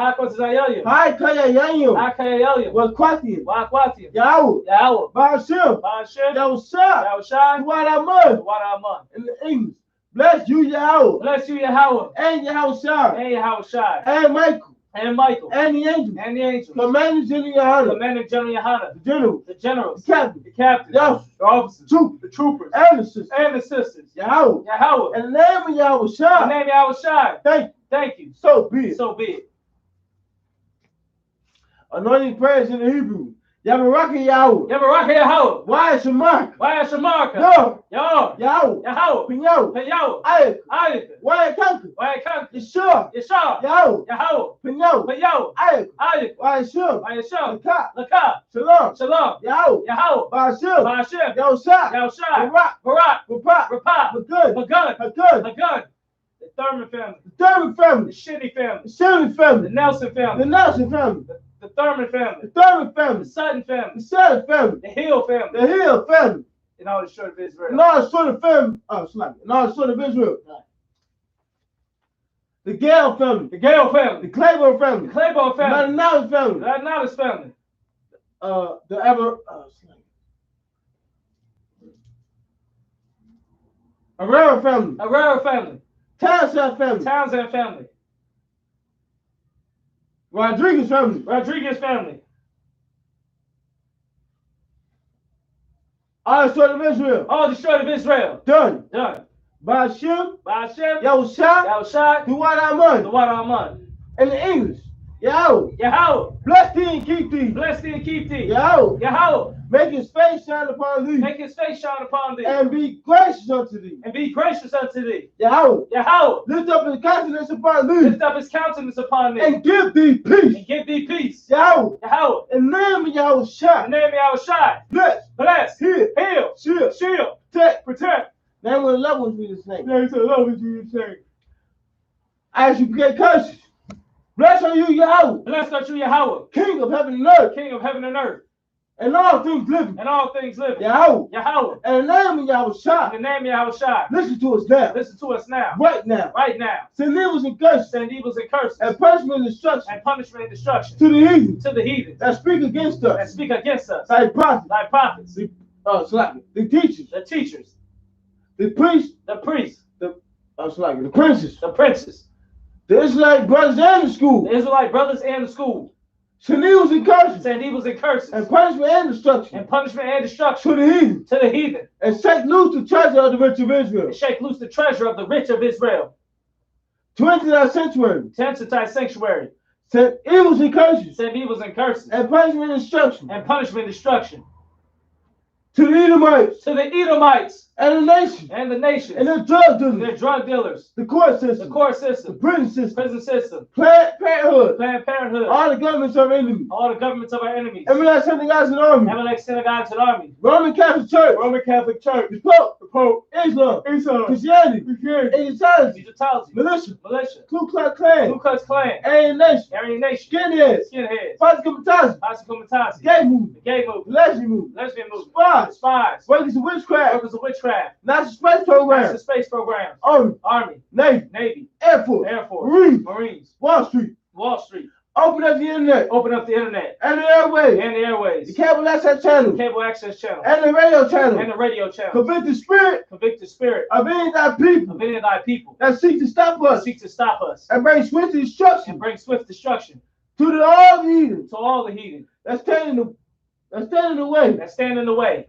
[SPEAKER 1] Ha'akayayayim. Wakwatiyum. Yahweh. Ba'ashem. Yahushai. Tuwadaman. In the English. Bless you, Yahweh. And Yahushai. And Michael. And the angels. Commander General Yohanna. The generals. The captains. The officers. The troopers. And the sisters. Yahweh. In the name of Yahushai. Thank you. So be it. Anointing prayers in the Hebrew. Yabaraka Yahweh. Why is your mark? Yo. Yahweh. Pinyo. Ayek. Why Kanka? Yeshua. Yahweh. Pinyo. Ayek. Why Yeshua? Laka. Shalom. Yahweh. Ba'ashem. Yahushai. Barak. Magun. The Thurman family. The Shitty family. The Nelson family. The Thurman family. The Sutton family. The Hill family. And all the short of Israel. And all the short of Israel. Right. The Gale family. The Claiborne family. The Annalis family. Herrera family. Townsend family. Rodriguez family. All the short of Israel. Done. Ba'ashem. Yahushai. Tuwadaman. In the English. Yahweh,
[SPEAKER 2] Yahweh,
[SPEAKER 1] bless thee and keep thee.
[SPEAKER 2] bless thee and keep thee.
[SPEAKER 1] Yahweh,
[SPEAKER 2] Yahweh,
[SPEAKER 1] make his face shine upon thee.
[SPEAKER 2] make his face shine upon thee.
[SPEAKER 1] And be gracious unto thee.
[SPEAKER 2] And be gracious unto thee.
[SPEAKER 1] Yahweh,
[SPEAKER 2] Yahweh,
[SPEAKER 1] lift up his countenance upon thee.
[SPEAKER 2] lift up his countenance upon thee.
[SPEAKER 1] And give thee peace.
[SPEAKER 2] And give thee peace.
[SPEAKER 1] Yahweh,
[SPEAKER 2] Yahweh,
[SPEAKER 1] in the name of Yahweh
[SPEAKER 2] in
[SPEAKER 1] Shai,
[SPEAKER 2] the name of Yahweh Shai,
[SPEAKER 1] bless,
[SPEAKER 2] heal,
[SPEAKER 1] shield,
[SPEAKER 2] shield,
[SPEAKER 1] protect. Name of the love in Jesus' name.
[SPEAKER 2] Name of the love in Jesus' name.
[SPEAKER 1] I.S.U.P.K curses. Bless on you, Yahweh,
[SPEAKER 2] Bless unto Yahweh,
[SPEAKER 1] King of heaven and earth,
[SPEAKER 2] King of heaven and earth,
[SPEAKER 1] and all things living.
[SPEAKER 2] and all things living.
[SPEAKER 1] Yahweh,
[SPEAKER 2] Yahweh,
[SPEAKER 1] in the name of Yahweh
[SPEAKER 2] in
[SPEAKER 1] Shai,
[SPEAKER 2] the name of Yahweh Shai,
[SPEAKER 1] listen to us now,
[SPEAKER 2] listen to us now,
[SPEAKER 1] right now.
[SPEAKER 2] right now.
[SPEAKER 1] Send evils and curses,
[SPEAKER 2] Send evils and curses,
[SPEAKER 1] and punishment and destruction
[SPEAKER 2] and punishment and destruction
[SPEAKER 1] to the heathen
[SPEAKER 2] to the heathens
[SPEAKER 1] that speak against
[SPEAKER 2] that
[SPEAKER 1] us,
[SPEAKER 2] speak against us,
[SPEAKER 1] thy prophets,
[SPEAKER 2] thy prophets,
[SPEAKER 1] the teachers,
[SPEAKER 2] the teachers,
[SPEAKER 1] the priests,
[SPEAKER 2] the priests,
[SPEAKER 1] the princes,
[SPEAKER 2] the princes,
[SPEAKER 1] the Israelite brothers and the school.
[SPEAKER 2] the Israelite brothers and the school.
[SPEAKER 1] Send evils and curses,
[SPEAKER 2] Send evils and curses,
[SPEAKER 1] and punishment and destruction
[SPEAKER 2] and punishment and destruction
[SPEAKER 1] to the heathen,
[SPEAKER 2] to the heathen,
[SPEAKER 1] and shake loose the treasure of the rich of Israel.
[SPEAKER 2] and shake loose the treasure of the rich of Israel.
[SPEAKER 1] To enter thy sanctuary,
[SPEAKER 2] To enter thy sanctuary.
[SPEAKER 1] send evils and curses,
[SPEAKER 2] Send evils and curses,
[SPEAKER 1] and punishment and destruction
[SPEAKER 2] and punishment and destruction
[SPEAKER 1] to the Edomites
[SPEAKER 2] to the Edomites
[SPEAKER 1] and the nation,
[SPEAKER 2] and the nations,
[SPEAKER 1] and their drug
[SPEAKER 2] and
[SPEAKER 1] dealers,
[SPEAKER 2] their drug dealers,
[SPEAKER 1] the court
[SPEAKER 2] the
[SPEAKER 1] system,
[SPEAKER 2] court
[SPEAKER 1] the
[SPEAKER 2] system,
[SPEAKER 1] prison system,
[SPEAKER 2] prison system,
[SPEAKER 1] Planned Parenthood,
[SPEAKER 2] Planned Parenthood,
[SPEAKER 1] all the governments of enemies,
[SPEAKER 2] all the governments of our enemies,
[SPEAKER 1] Everlasting synagogues and armies,
[SPEAKER 2] Amalek synagogues and armies,
[SPEAKER 1] Roman Catholic Church,
[SPEAKER 2] Church,
[SPEAKER 1] the Pope, Islam, Christianity, Egyptology,
[SPEAKER 2] Egyptology,
[SPEAKER 1] militia,
[SPEAKER 2] militia,
[SPEAKER 1] Ku Klux Klan,
[SPEAKER 2] Ku Klux Klan,
[SPEAKER 1] Aryan Nation,
[SPEAKER 2] Aryan Nation,
[SPEAKER 1] Skinheads,
[SPEAKER 2] Skinheads,
[SPEAKER 1] Pascamatazzi,
[SPEAKER 2] Pascamatazzi,
[SPEAKER 1] Gay Movement,
[SPEAKER 2] the Gay Movement,
[SPEAKER 1] Lesbian Movement,
[SPEAKER 2] Lesbian Movement,
[SPEAKER 1] Spies,
[SPEAKER 2] Spies,
[SPEAKER 1] Workers of Witchcraft,
[SPEAKER 2] Workers of Witchcraft,
[SPEAKER 1] National Space Program,
[SPEAKER 2] Master Space Program,
[SPEAKER 1] Army,
[SPEAKER 2] Navy,
[SPEAKER 1] Air Force,
[SPEAKER 2] Air Force, Marines,
[SPEAKER 1] Wall Street.
[SPEAKER 2] Wall Street.
[SPEAKER 1] Open up the internet
[SPEAKER 2] Open up the internet
[SPEAKER 1] and the airways,
[SPEAKER 2] and the airways,
[SPEAKER 1] the cable access channel,
[SPEAKER 2] cable access channel,
[SPEAKER 1] and the radio channel.
[SPEAKER 2] and the radio channel.
[SPEAKER 1] Convict the spirit
[SPEAKER 2] Convict the spirit
[SPEAKER 1] of any of thy people
[SPEAKER 2] of any of thy people
[SPEAKER 1] that seek to stop
[SPEAKER 2] that
[SPEAKER 1] us
[SPEAKER 2] seek to stop us
[SPEAKER 1] and bring swift
[SPEAKER 2] and
[SPEAKER 1] destruction
[SPEAKER 2] bring swift destruction
[SPEAKER 1] to all the heathen
[SPEAKER 2] to all the heathen
[SPEAKER 1] that stand in the way
[SPEAKER 2] that stand in the way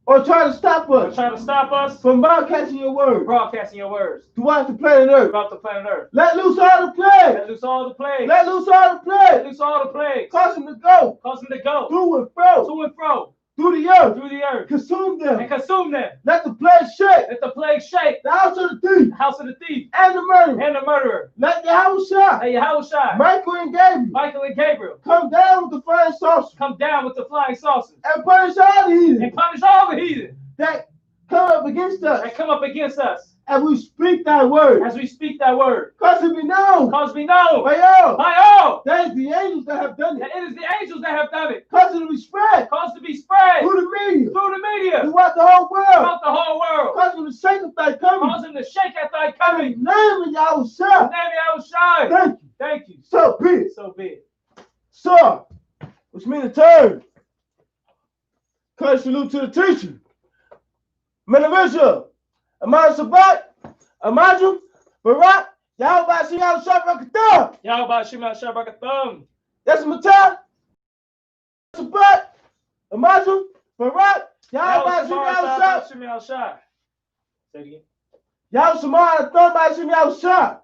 [SPEAKER 1] or try to stop
[SPEAKER 2] or
[SPEAKER 1] us
[SPEAKER 2] try to stop us
[SPEAKER 1] from broadcasting your
[SPEAKER 2] from
[SPEAKER 1] word
[SPEAKER 2] broadcasting your words
[SPEAKER 1] throughout the planet Earth.
[SPEAKER 2] throughout the planet Earth.
[SPEAKER 1] Let loose all the
[SPEAKER 2] Let
[SPEAKER 1] plagues.
[SPEAKER 2] loose all the plagues.
[SPEAKER 1] Let loose all the
[SPEAKER 2] Let
[SPEAKER 1] plagues.
[SPEAKER 2] loose all the plagues.
[SPEAKER 1] Cause them to go
[SPEAKER 2] Cause them to go
[SPEAKER 1] through and fro
[SPEAKER 2] to and fro
[SPEAKER 1] through the earth.
[SPEAKER 2] through the earth
[SPEAKER 1] Consume
[SPEAKER 2] and
[SPEAKER 1] them.
[SPEAKER 2] consume them.
[SPEAKER 1] Let the plague shake
[SPEAKER 2] Let the plague shake
[SPEAKER 1] the house of the thief
[SPEAKER 2] the house of the thief
[SPEAKER 1] and the murderer.
[SPEAKER 2] and the murderer.
[SPEAKER 1] Let Yahweh Shai,
[SPEAKER 2] Let Yahweh Shai,
[SPEAKER 1] Michael and Gabriel
[SPEAKER 2] Michael and Gabriel
[SPEAKER 1] come down with the flying saucer
[SPEAKER 2] come down with the flying saucers
[SPEAKER 1] and punish all the heathen
[SPEAKER 2] and punish all the heathen
[SPEAKER 1] that come up against us
[SPEAKER 2] that come up against us
[SPEAKER 1] as we speak thy word.
[SPEAKER 2] as we speak thy word.
[SPEAKER 1] Cause it be known
[SPEAKER 2] Cause we know
[SPEAKER 1] by all
[SPEAKER 2] by all
[SPEAKER 1] that is the angels that have done
[SPEAKER 2] that
[SPEAKER 1] it.
[SPEAKER 2] it is the angels that have done it.
[SPEAKER 1] Cause it be spread
[SPEAKER 2] Cause to be spread
[SPEAKER 1] through the media
[SPEAKER 2] through the media
[SPEAKER 1] throughout the whole world.
[SPEAKER 2] throughout the whole world.
[SPEAKER 1] Cause it be shake of thy coming.
[SPEAKER 2] Cause them to shake at thy
[SPEAKER 1] In
[SPEAKER 2] coming.
[SPEAKER 1] the name of Yahweh
[SPEAKER 2] In the
[SPEAKER 1] Shai.
[SPEAKER 2] name of Yahweh Shai.
[SPEAKER 1] Thank you.
[SPEAKER 2] Thank you.
[SPEAKER 1] So be it.
[SPEAKER 2] So be it.
[SPEAKER 1] Sir, which means a turn. Curse salute to the teacher. Men of Israel. Amon Shabbat. Amajum. Barak. Yahweh Bashim Yahweh Shabbat.
[SPEAKER 2] Yahweh Shema Shabbat.
[SPEAKER 1] That's my time. Shabbat. Amajum. Barak. Yahweh Bashim Yahweh Shabbat.
[SPEAKER 2] Shema Shai. Say it again.
[SPEAKER 1] Yahweh Shema Bashim Yahweh Shabbat.